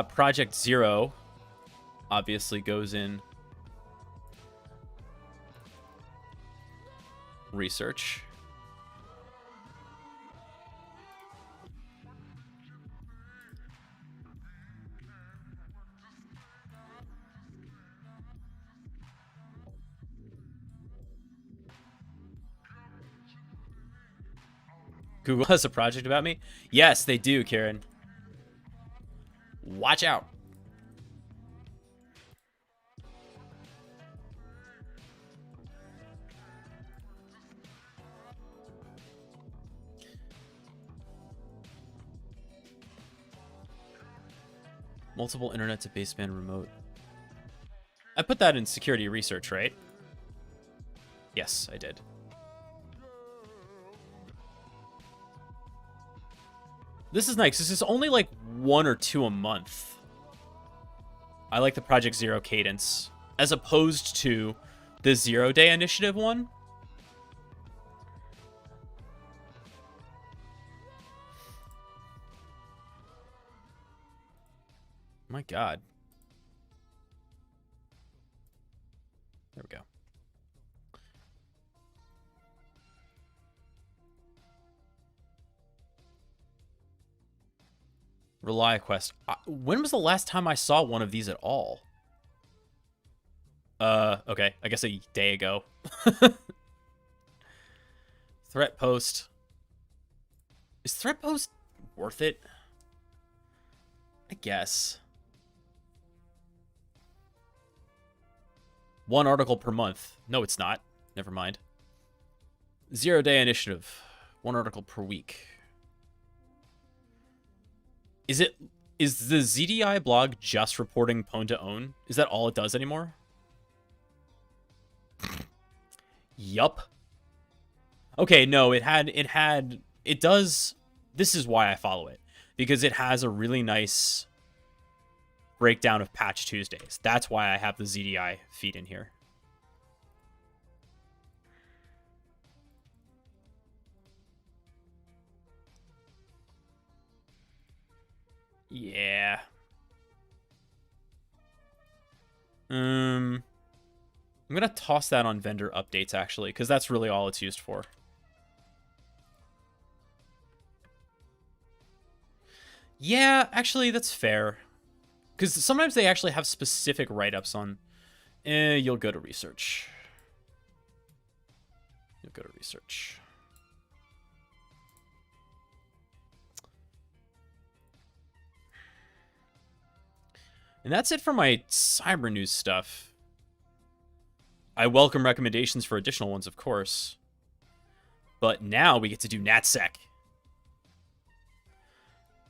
Project Zero obviously goes in research. Google has a project about me? Yes, they do, Karen. Watch out. Multiple internet to baseband remote. I put that in security research, right? Yes, I did. This is nice. This is only like 1 or 2 a month. I like the Project Zero cadence as opposed to the 0 Day Initiative one. My God. There we go. ReliaQuest. When was the last time I saw one of these at all? Okay. I guess a day ago. Threat post. Is threat post worth it? I guess. 1 article per month. No, it's not. Never mind. 0-day initiative. 1 article per week. Is the ZDI blog just reporting pwn to own? Is that all it does anymore? Yup. Okay, no, it does. This is why I follow it, because it has a really nice breakdown of Patch Tuesdays. That's why I have the ZDI feed in here. Yeah. I'm gonna toss that on vendor updates, actually, because that's really all it's used for. Yeah, actually, that's fair. Because sometimes they actually have specific write-ups on... you'll go to research. You'll go to research. And that's it for my cyber news stuff. I welcome recommendations for additional ones, of course. But now we get to do NatSec.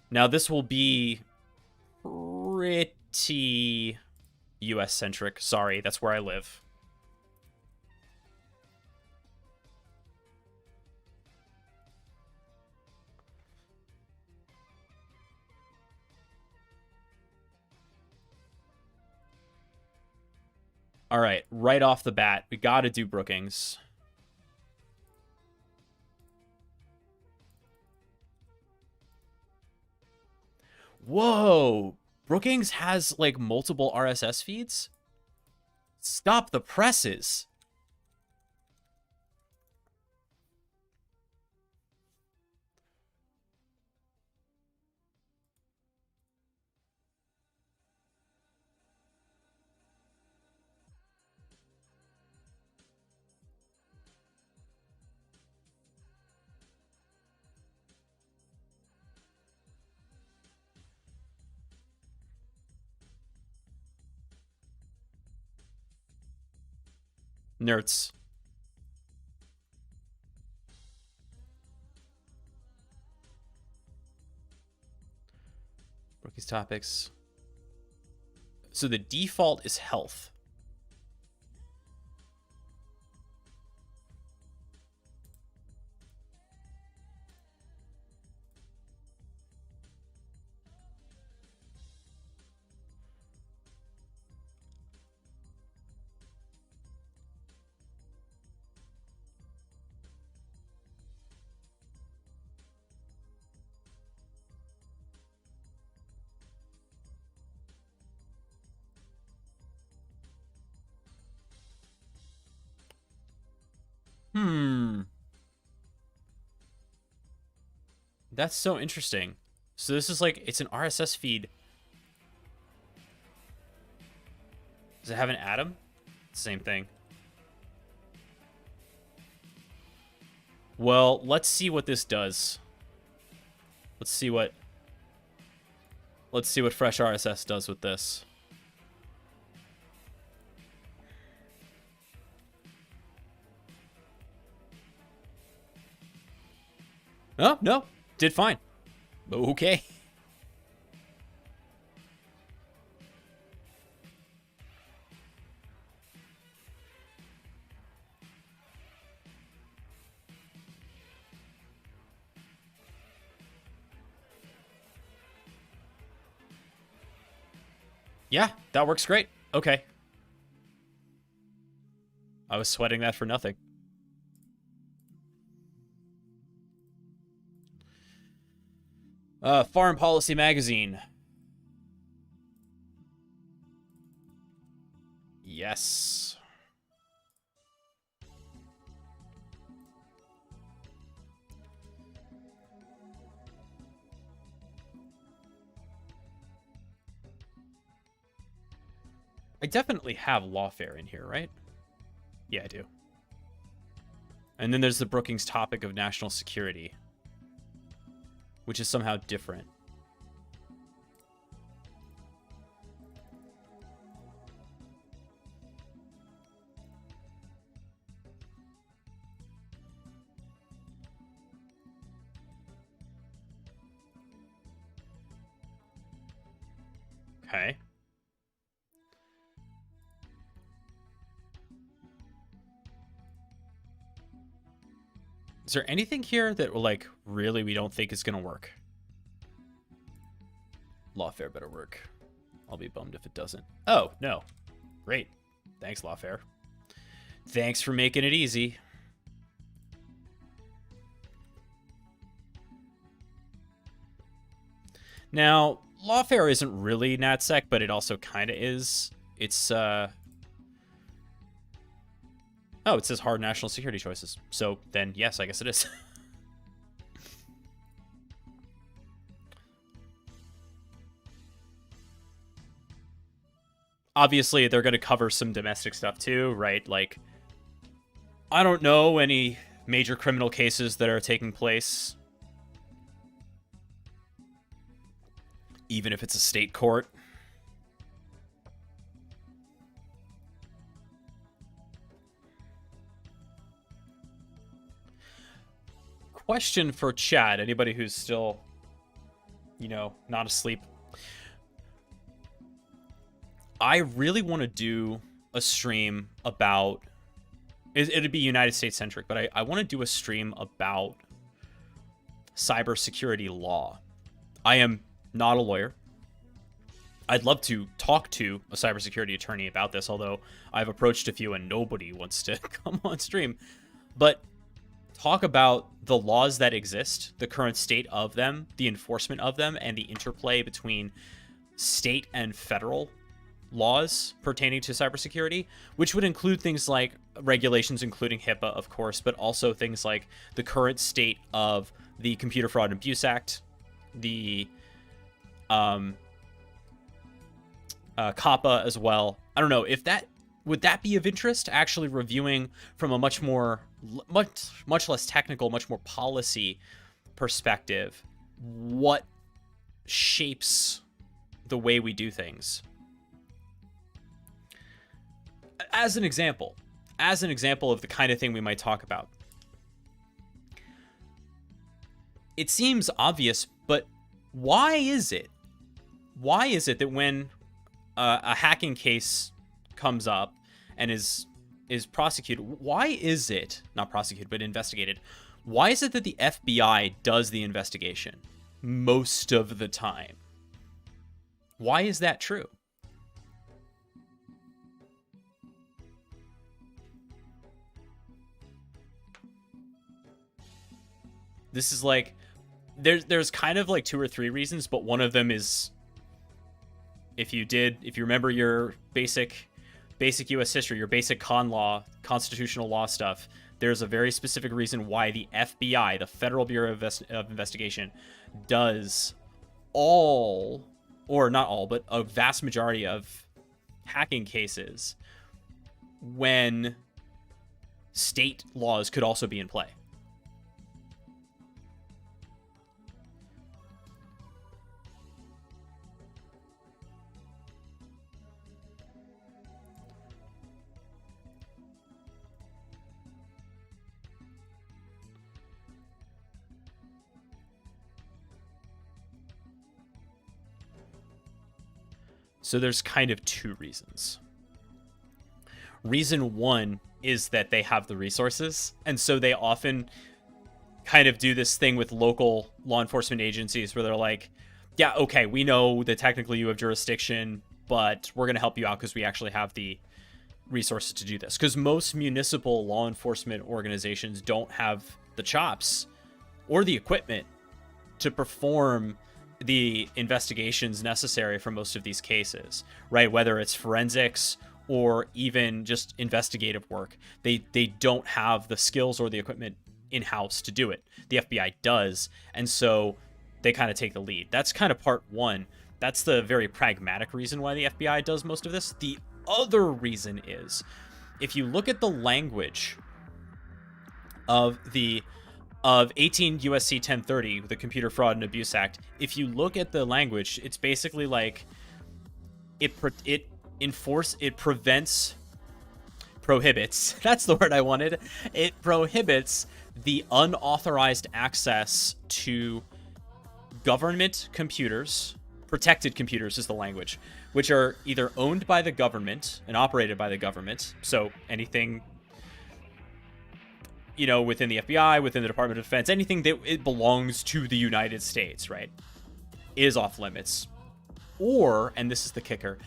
Now this will be pretty US-centric. Sorry, that's where I live. All right, right off the bat, we got to do Brookings. Whoa! Brookings has, like, multiple RSS feeds? Stop the presses! Nerds. Brookings topics. So the default is health. That's so interesting. So this is like, it's an RSS feed. Does it have an atom? Same thing. Well, let's see what this does. Let's see what FreshRSS does with this. Oh, no. Did fine. Okay. Yeah, that works great. Okay. I was sweating that for nothing. Foreign Policy Magazine. Yes. I definitely have lawfare in here, right? Yeah, I do. And then there's the Brookings topic of national security, which is somehow different. Okay. Is there anything here that, like, really we don't think is going to work? Lawfare better work. I'll be bummed if it doesn't. Oh, no. Great. Thanks, Lawfare. Thanks for making it easy. Now, Lawfare isn't really NatSec, but it also kind of is. It's, oh, it says hard national security choices. So then, yes, I guess it is. Obviously, they're going to cover some domestic stuff too, right? Like, I don't know any major criminal cases that are taking place, even if it's a state court. Question for chat. Anybody who's still, you know, not asleep. I really want to do a stream about... It'd be United States centric, but I want to do a stream about cybersecurity law. I am not a lawyer. I'd love to talk to a cybersecurity attorney about this, although I've approached a few and nobody wants to come on stream. But talk about the laws that exist, the current state of them, the enforcement of them, and the interplay between state and federal laws pertaining to cybersecurity, which would include things like regulations, including HIPAA, of course, but also things like the current state of the Computer Fraud and Abuse Act, the COPPA as well. I don't know if that would that be of interest, actually reviewing from a much less technical, much more policy perspective, what shapes the way we do things. As an example of the kind of thing we might talk about. It seems obvious, but why is it? Why is it that when a hacking case comes up and is prosecuted, why is it, not prosecuted, but investigated, why is it that the FBI does the investigation most of the time? Why is that true? This is like, there's kind of like 2 or 3 reasons, but one of them is, if you remember your basic U.S. history, your basic constitutional law stuff, there's a very specific reason why the FBI, the Federal Bureau of Investigation, does all, or not all, but a vast majority of hacking cases when state laws could also be in play. So there's kind of 2 reasons. Reason 1 is that they have the resources, and so they often kind of do this thing with local law enforcement agencies where they're like, yeah, okay, we know that technically you have jurisdiction, but we're going to help you out because we actually have the resources to do this. Because most municipal law enforcement organizations don't have the chops or the equipment to perform the investigations necessary for most of these cases, right? Whether it's forensics or even just investigative work, they don't have the skills or the equipment in-house to do it. The FBI does, and so they kind of take the lead. That's kind of part 1. That's the very pragmatic reason why the FBI does most of this. The other reason is, if you look at the language of 18 USC 1030, the Computer Fraud and Abuse Act, if you look at the language, it's basically like prohibits, that's the word I wanted. It prohibits the unauthorized access to government computers, protected computers is the language, which are either owned by the government and operated by the government. So anything, within the FBI, within the Department of Defense, anything that it belongs to the United States, right, is off limits. Or, and this is the kicker,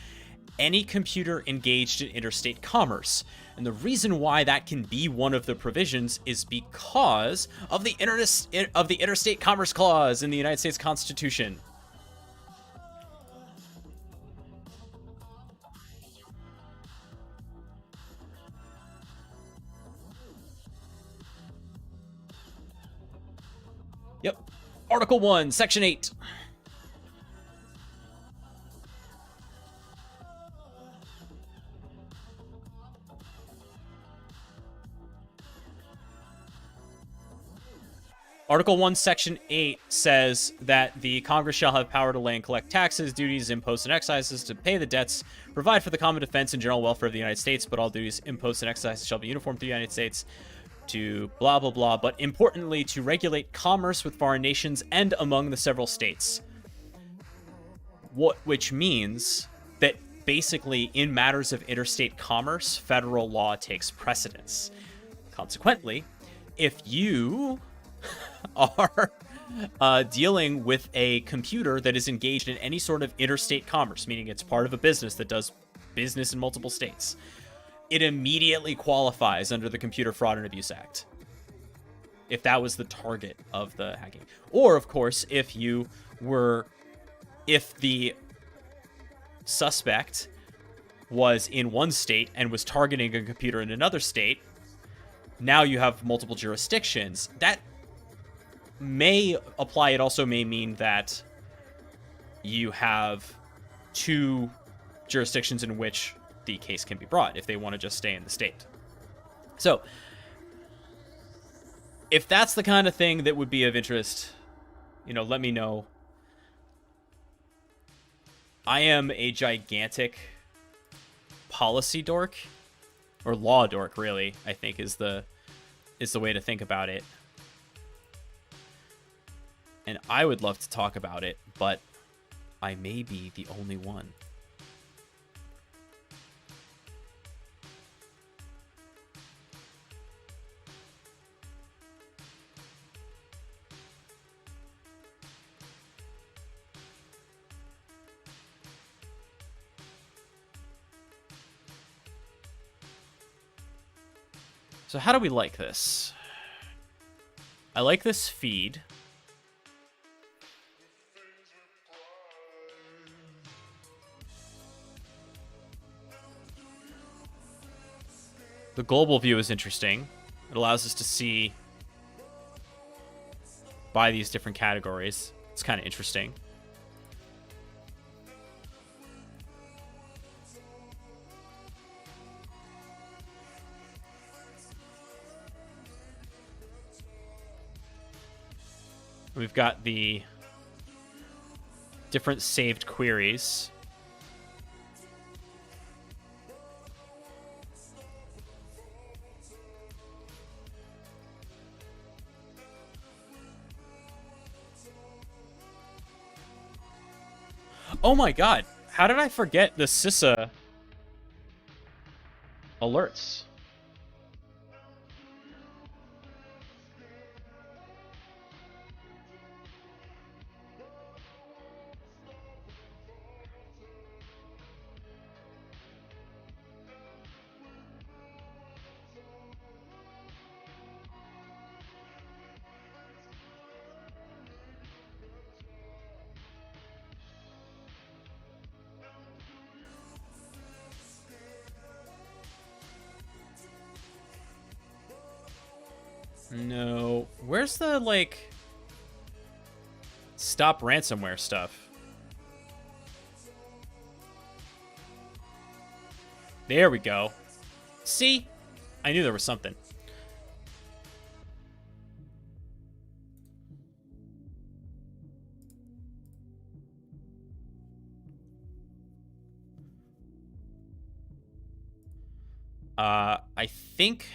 any computer engaged in interstate commerce. And the reason why that can be one of the provisions is because of the Interstate Commerce Clause in the United States Constitution. Yep. Article 1, Section 8. Article 1, Section 8 says that the Congress shall have power to lay and collect taxes, duties, imposts, and excises, to pay the debts, provide for the common defense and general welfare of the United States, but all duties, imposts, and excises shall be uniform to the United States, to blah, blah, blah, but importantly, to regulate commerce with foreign nations and among the several states. Which means that basically, in matters of interstate commerce, federal law takes precedence. Consequently, if you are dealing with a computer that is engaged in any sort of interstate commerce, meaning it's part of a business that does business in multiple states, it immediately qualifies under the Computer Fraud and Abuse Act, if that was the target of the hacking. Or, of course, if the suspect was in one state and was targeting a computer in another state, now you have multiple jurisdictions. That may apply. It also may mean that you have two jurisdictions in which the case can be brought if they want to just stay in the state. So, if that's the kind of thing that would be of interest, let me know. I am a gigantic policy dork, or law dork, really, I think is the way to think about it. And I would love to talk about it, but I may be the only one. So how do we like this? I like this feed. The global view is interesting. It allows us to see by these different categories. It's kind of interesting. We've got the different saved queries. Oh my god, how did I forget the CISA alerts? No. Where's the, like, stop ransomware stuff? There we go. See? I knew there was something. I think...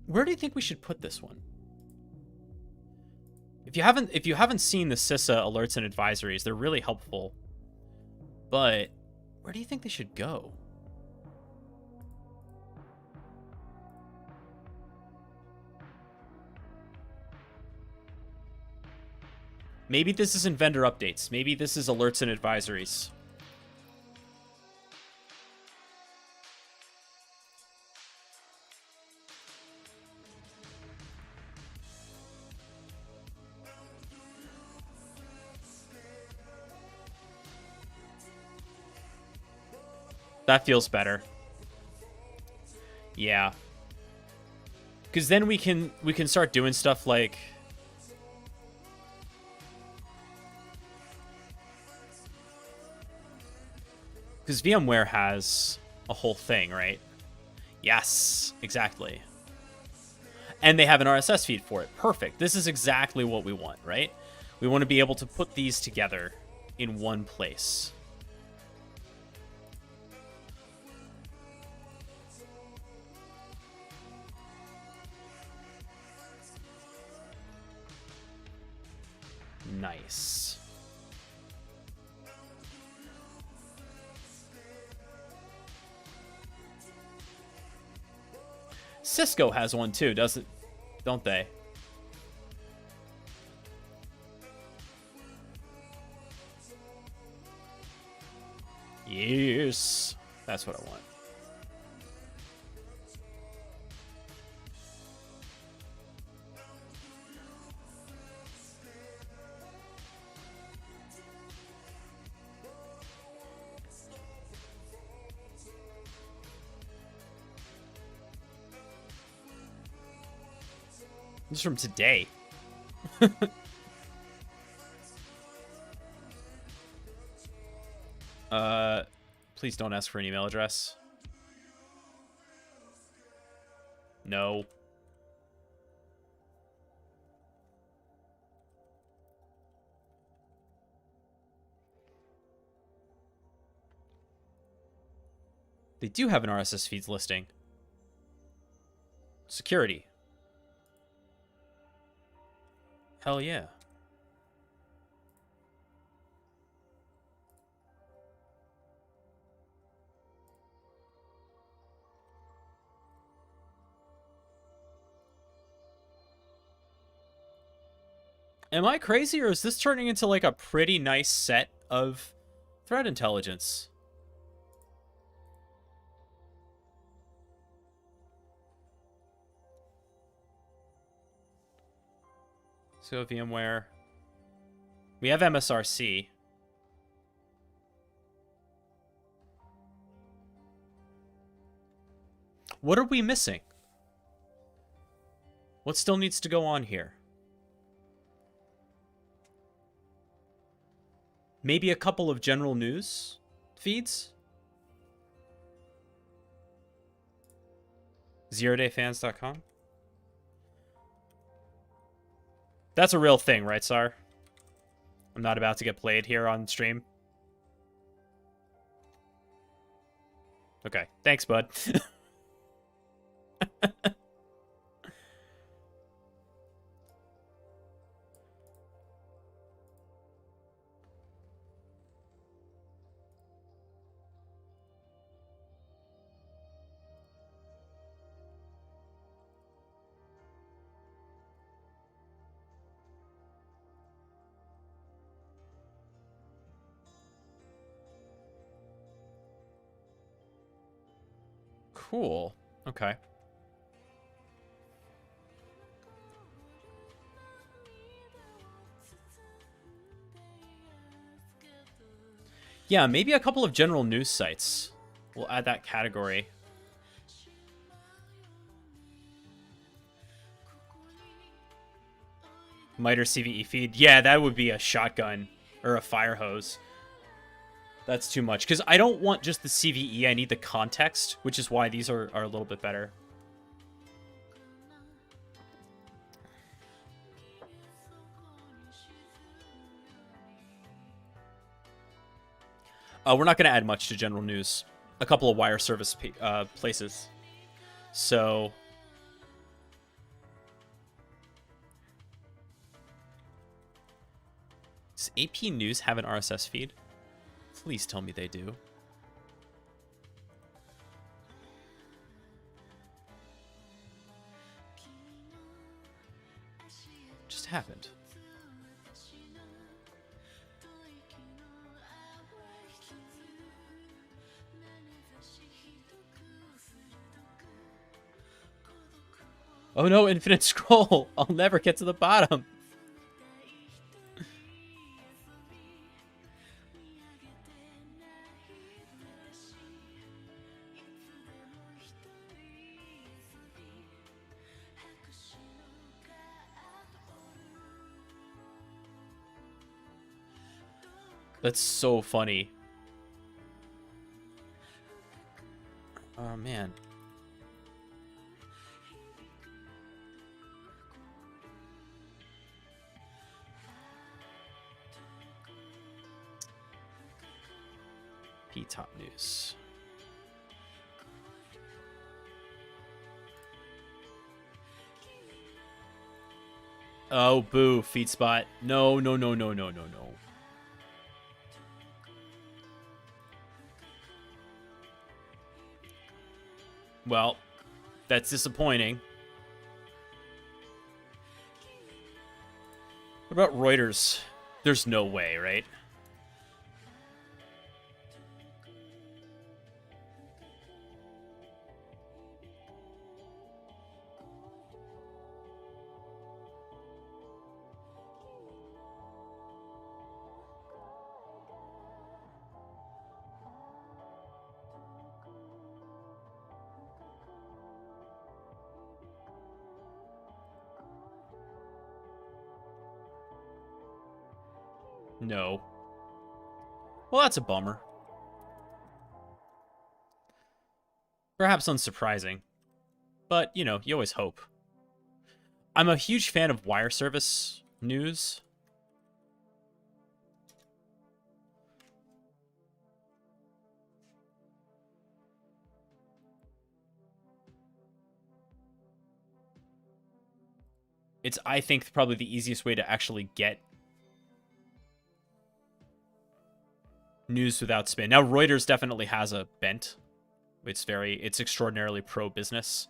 Where do you think we should put this one? If you haven't seen the CISA alerts and advisories, they're really helpful. But where do you think they should go? Maybe this isn't vendor updates. Maybe this is alerts and advisories. That feels better. Yeah. Because then we can start doing stuff like... Because VMware has a whole thing, right? Yes, exactly. And they have an RSS feed for it. Perfect. This is exactly what we want, right? We want to be able to put these together in one place. Nice. Cisco has one too, don't they? Yes. That's what I want. This is from today. Please don't ask for an email address. No. They do have an RSS feeds listing. Security. Hell yeah. Am I crazy, or is this turning into like a pretty nice set of threat intelligence? So VMware. We have MSRC. What are we missing? What still needs to go on here? Maybe a couple of general news feeds? ZeroDayFans.com? That's a real thing, right, Sar? I'm not about to get played here on stream. Okay, thanks, bud. Cool. Okay. Yeah, maybe a couple of general news sites. We'll add that category. MITRE CVE feed. Yeah, that would be a shotgun or a fire hose. That's too much. Because I don't want just the CVE. I need the context, which is why these are a little bit better. We're not going to add much to general news. A couple of wire service places. So... Does AP News have an RSS feed? Please tell me they do. Just happened. Oh no, infinite scroll! I'll never get to the bottom! That's so funny. Oh, man. P-Top News. Oh, boo. Feed spot. No, no, no, no, no, no, no. Well, that's disappointing. What about Reuters? There's no way, right? No. Well, that's a bummer. Perhaps unsurprising. But, you know, you always hope. I'm a huge fan of wire service news. It's, I think, probably the easiest way to actually get news without spin. Now, Reuters definitely has a bent. It's extraordinarily pro-business.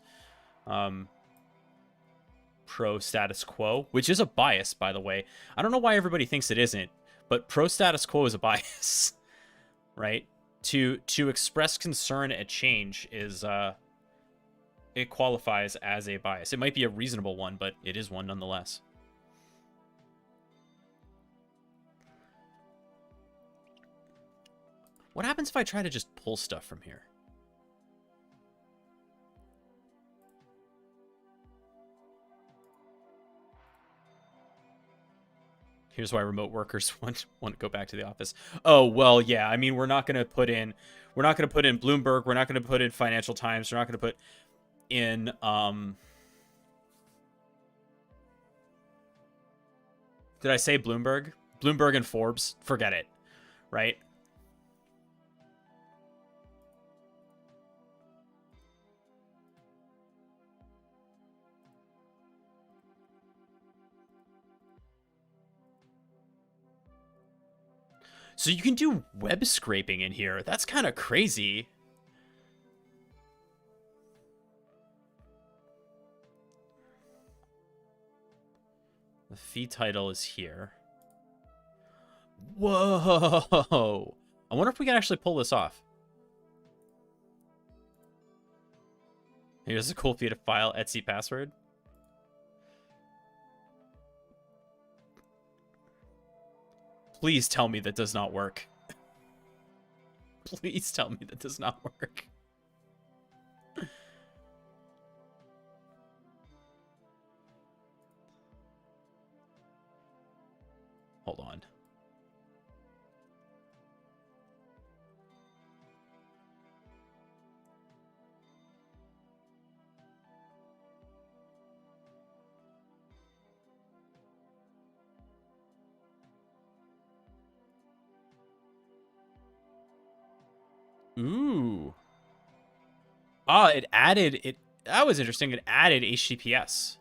Pro-status quo, which is a bias, by the way. I don't know why everybody thinks it isn't, but pro-status quo is a bias, right? To express concern at change is, it qualifies as a bias. It might be a reasonable one, but it is one nonetheless. What happens if I try to just pull stuff from here? Here's why remote workers want to go back to the office. Oh, well, yeah. I mean, we're not going to put in Bloomberg. We're not going to put in Financial Times. We're not going to put in, did I say Bloomberg? Bloomberg and Forbes. Forget it. Right? So you can do web scraping in here. That's kind of crazy. The feed title is here. Whoa! I wonder if we can actually pull this off. Here's a cool feed of file Etsy password. Please tell me that does not work. Please tell me that does not work. Hold on. Ooh. Oh, it added it. That was interesting. It added HTTPS.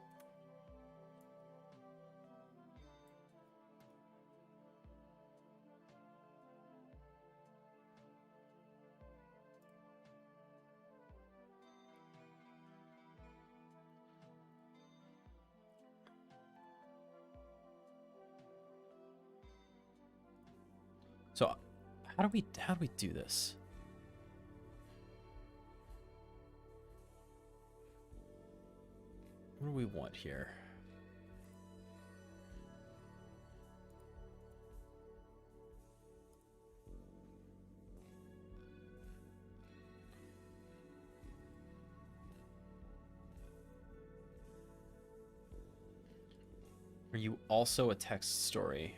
So, how do we do this? What do we want here? Are you also a text story?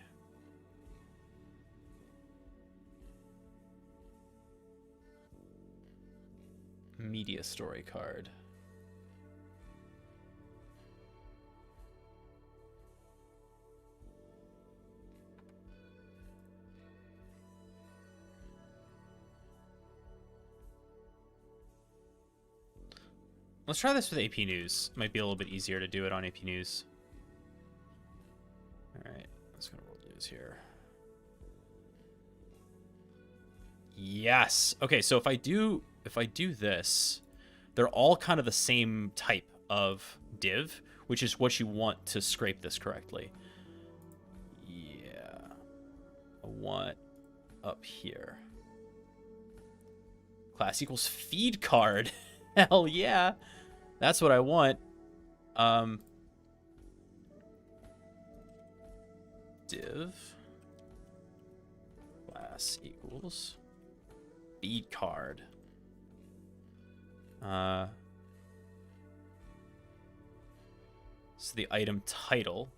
Media story card. Let's try this with AP News. Might be a little bit easier to do it on AP News. All right, let's go to World News here. Yes. Okay, so if I do this, they're all kind of the same type of div, which is what you want to scrape this correctly. Yeah. I want up here. Class equals feed card. Hell yeah. That's what I want. Div class equals feed card. So the item title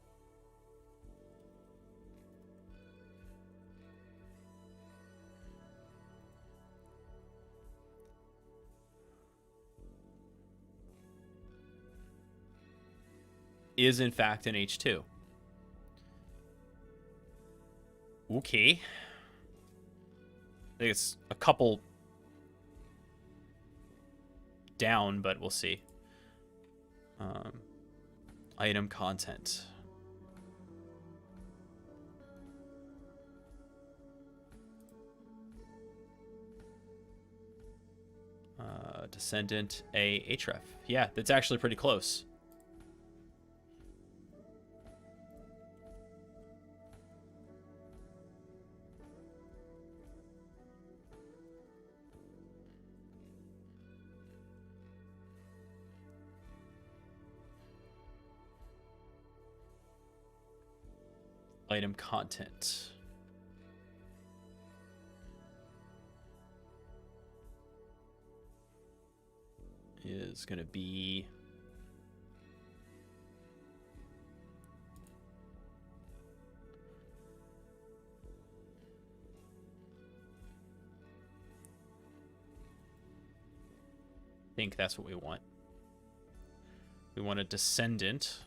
is in fact an H2. Okay. I think it's a couple down, but we'll see. Item content. Descendant a href. Yeah, that's actually pretty close. Item content. Is going to be I think that's what we want. We want a descendant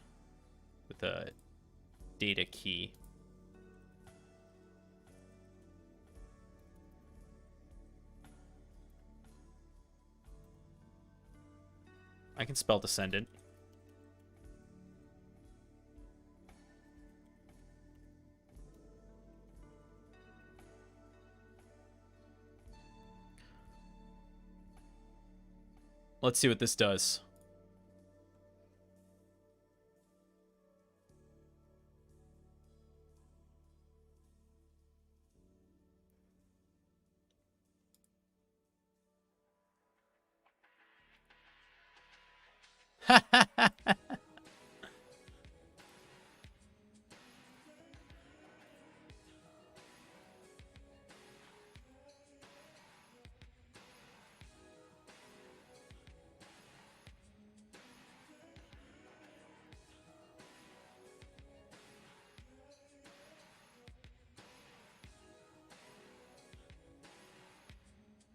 with a data key. I can spell descendant. Let's see what this does.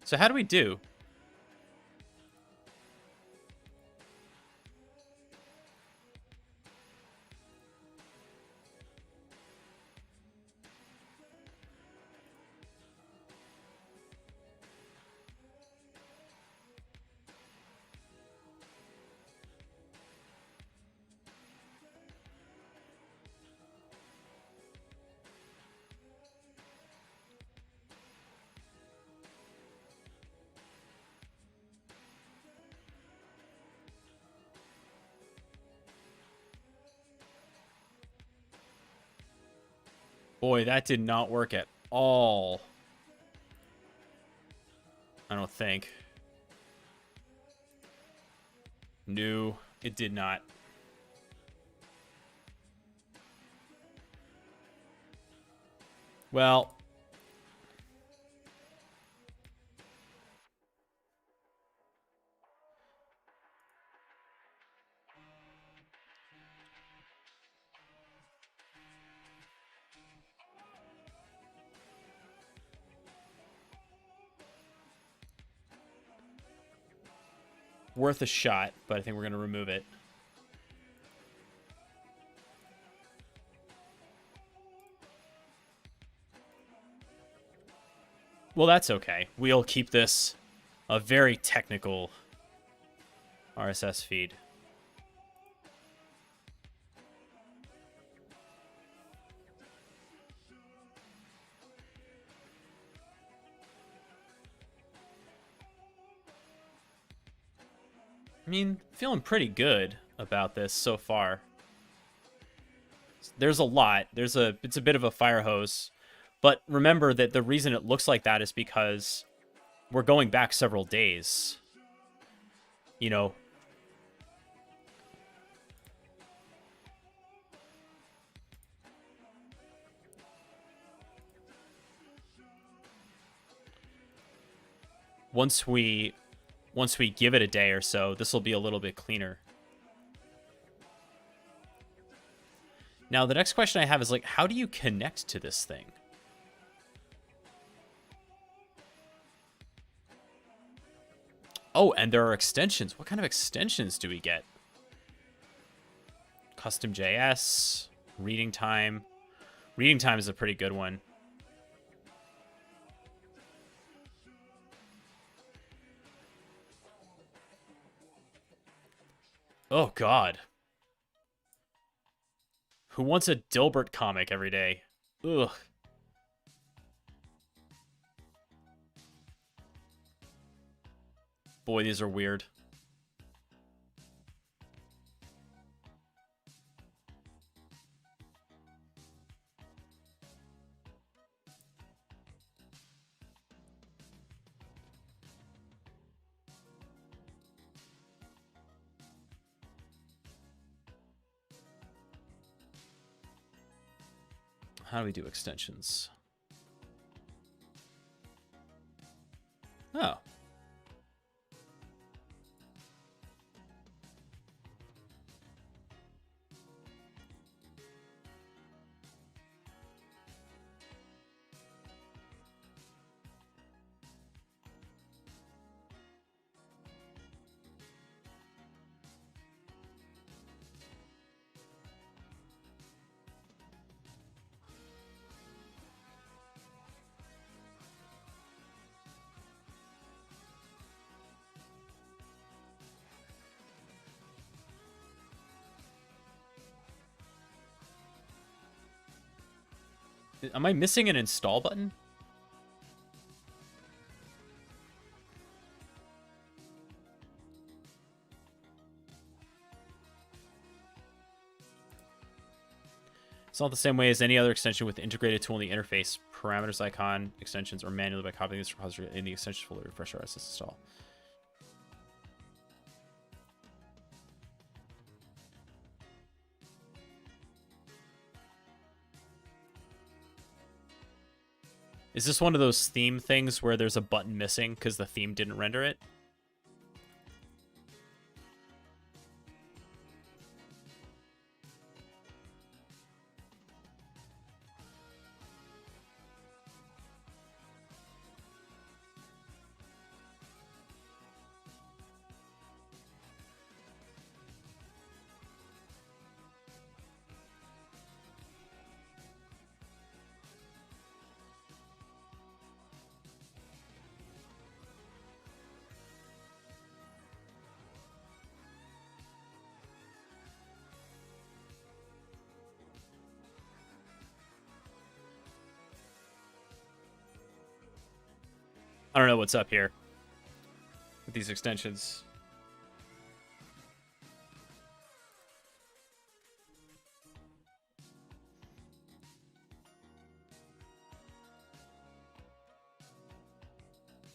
So how do we do? Boy, that did not work at all. I don't think. No, it did not. Well, worth a shot, but I think we're going to remove it. Well, that's okay. We'll keep this a very technical RSS feed. I mean, feeling pretty good about this so far. There's a lot. It's a bit of a fire hose. But remember that the reason it looks like that is because we're going back several days. You know. Once we give it a day or so, this will be a little bit cleaner. Now, the next question I have is, like, how do you connect to this thing? Oh, and there are extensions. What kind of extensions do we get? Custom JS, reading time. Reading time is a pretty good one. Oh, God. Who wants a Dilbert comic every day? Ugh. Boy, these are weird. How do we do extensions? Oh. Am I missing an install button? It's not the same way as any other extension with integrated tool in the interface. Parameters icon extensions or manually by copying this repository in the extensions folder to FreshRSS install. Is this one of those theme things where there's a button missing because the theme didn't render it? I don't know what's up here with these extensions.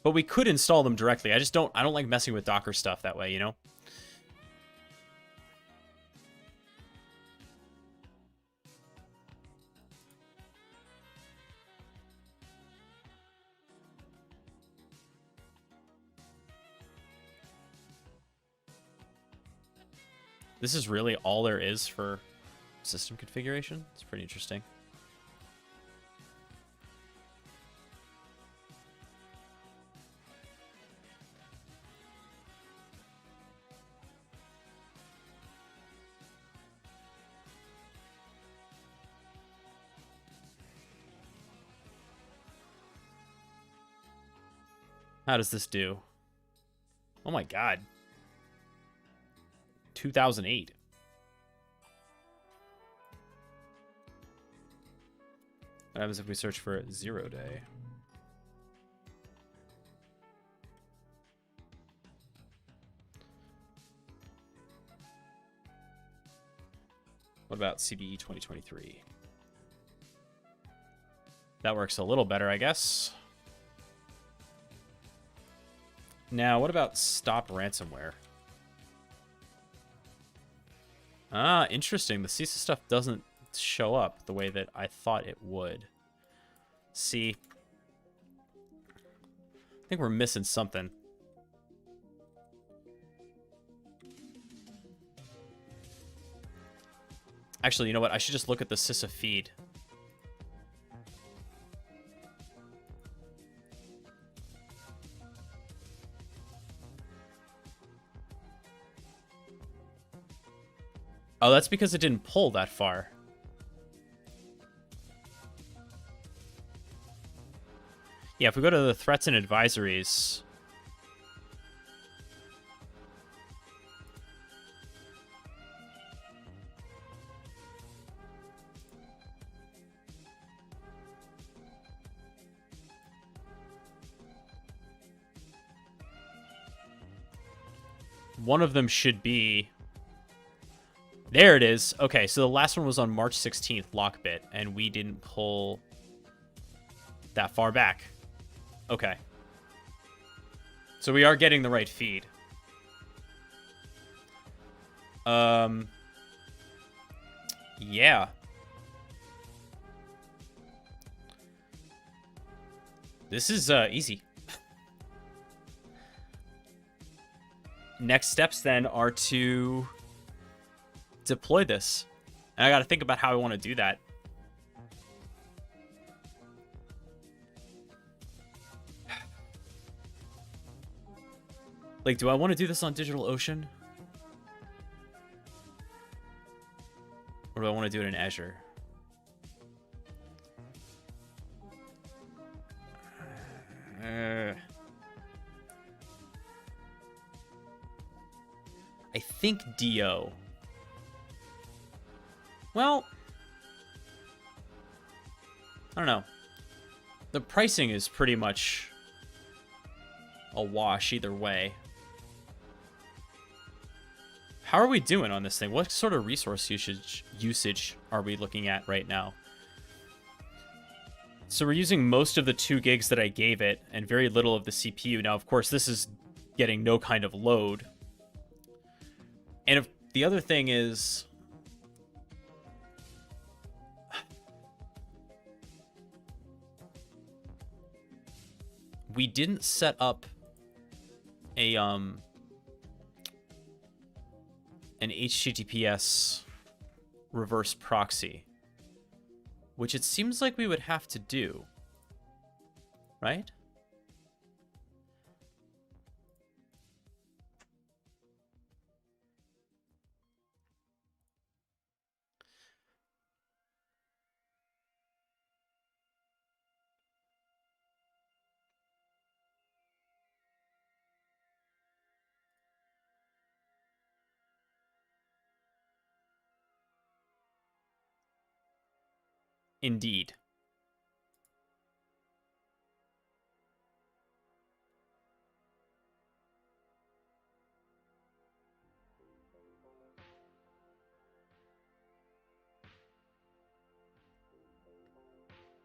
But we could install them directly. I don't like messing with Docker stuff that way, you know? This is really all there is for system configuration. It's pretty interesting. How does this do? Oh my god. 2008. What happens if we search for 0 day? What about CBE 2023? That works a little better, I guess. Now, what about stop ransomware? Ah, interesting. The CISA stuff doesn't show up the way that I thought it would. See, I think we're missing something. Actually, you know what? I should just look at the CISA feed. Oh, that's because it didn't pull that far. Yeah, if we go to the threats and advisories... one of them should be... There it is. Okay, so the last one was on March 16th, Lockbit, and we didn't pull that far back. Okay. So we are getting the right feed. Yeah. This is easy. Next steps then are to deploy this. And I got to think about how I want to do that. Like, do I want to do this on DigitalOcean? Or do I want to do it in Azure? I think DO. Well, I don't know. The pricing is pretty much a wash either way. How are we doing on this thing? What sort of resource usage are we looking at right now? So we're using most of the 2 gigs that I gave it and very little of the CPU. Now, of course, this is getting no kind of load. And if the other thing is... we didn't set up a an HTTPS reverse proxy, which it seems like we would have to do, right? Indeed.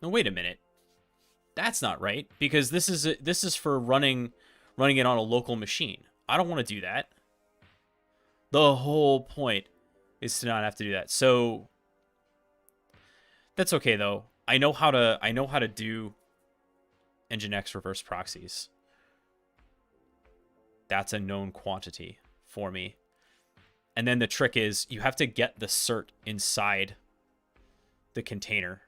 No, wait a minute. That's not right, because this is for running it on a local machine. I don't want to do that. The whole point is to not have to do that. So that's okay though. I know how to do Nginx reverse proxies. That's a known quantity for me. And then the trick is you have to get the cert inside the container.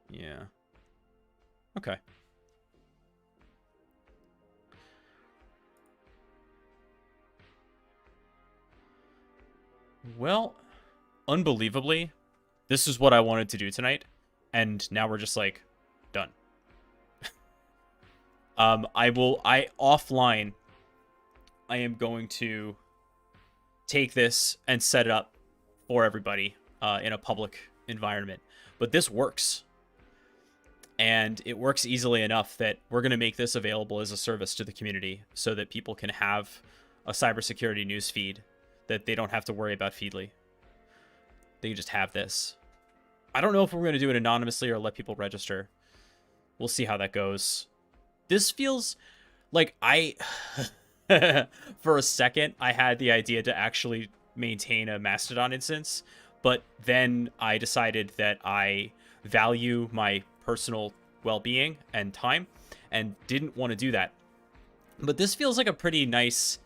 Yeah. Okay. Well, unbelievably, this is what I wanted to do tonight, and now we're just like done. Offline, I am going to take this and set it up for everybody in a public environment. But this works. And it works easily enough that we're going to make this available as a service to the community so that people can have a cybersecurity news feed that they don't have to worry about Feedly. They can just have this. I don't know if we're going to do it anonymously or let people register. We'll see how that goes. This feels like for a second, I had the idea to actually maintain a Mastodon instance, but then I decided that I value my personal well-being and time and didn't want to do that. But this feels like a pretty nice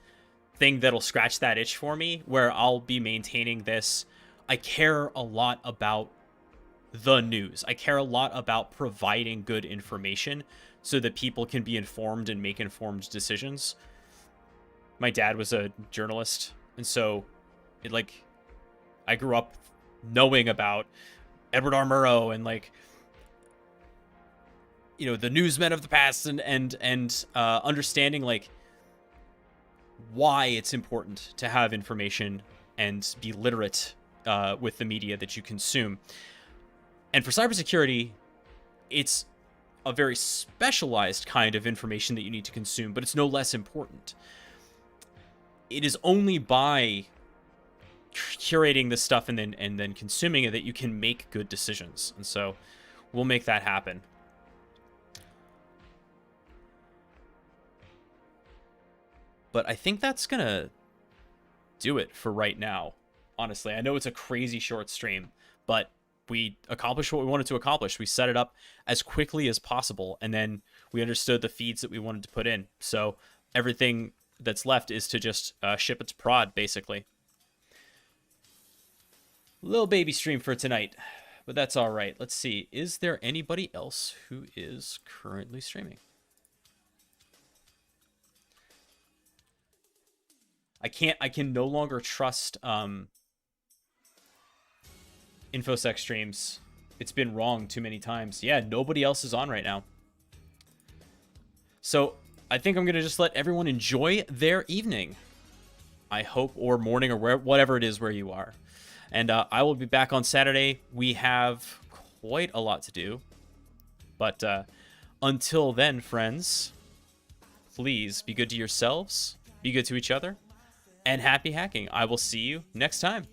thing that'll scratch that itch for me, where I'll be maintaining this. I care a lot about the news. I care a lot about providing good information so that people can be informed and make informed decisions. My dad was a journalist, and so I grew up knowing about Edward R. Murrow and the newsmen of the past and understanding why it's important to have information and be literate with the media that you consume. And for cybersecurity, it's a very specialized kind of information that you need to consume, but it's no less important. It is only by curating this stuff and then consuming it that you can make good decisions. And so we'll make that happen. But I think that's going to do it for right now. Honestly, I know it's a crazy short stream, but we accomplished what we wanted to accomplish. We set it up as quickly as possible, and then we understood the feeds that we wanted to put in. So everything that's left is to just ship it to prod, basically. Little baby stream for tonight, but that's all right. Let's see. Is there anybody else who is currently streaming? I can no longer trust InfoSec streams. It's been wrong too many times. Yeah, nobody else is on right now. So I think I'm going to just let everyone enjoy their evening, I hope, or morning, or whatever it is where you are. And I will be back on Saturday. We have quite a lot to do. But until then, friends, please be good to yourselves, be good to each other, and happy hacking. I will see you next time.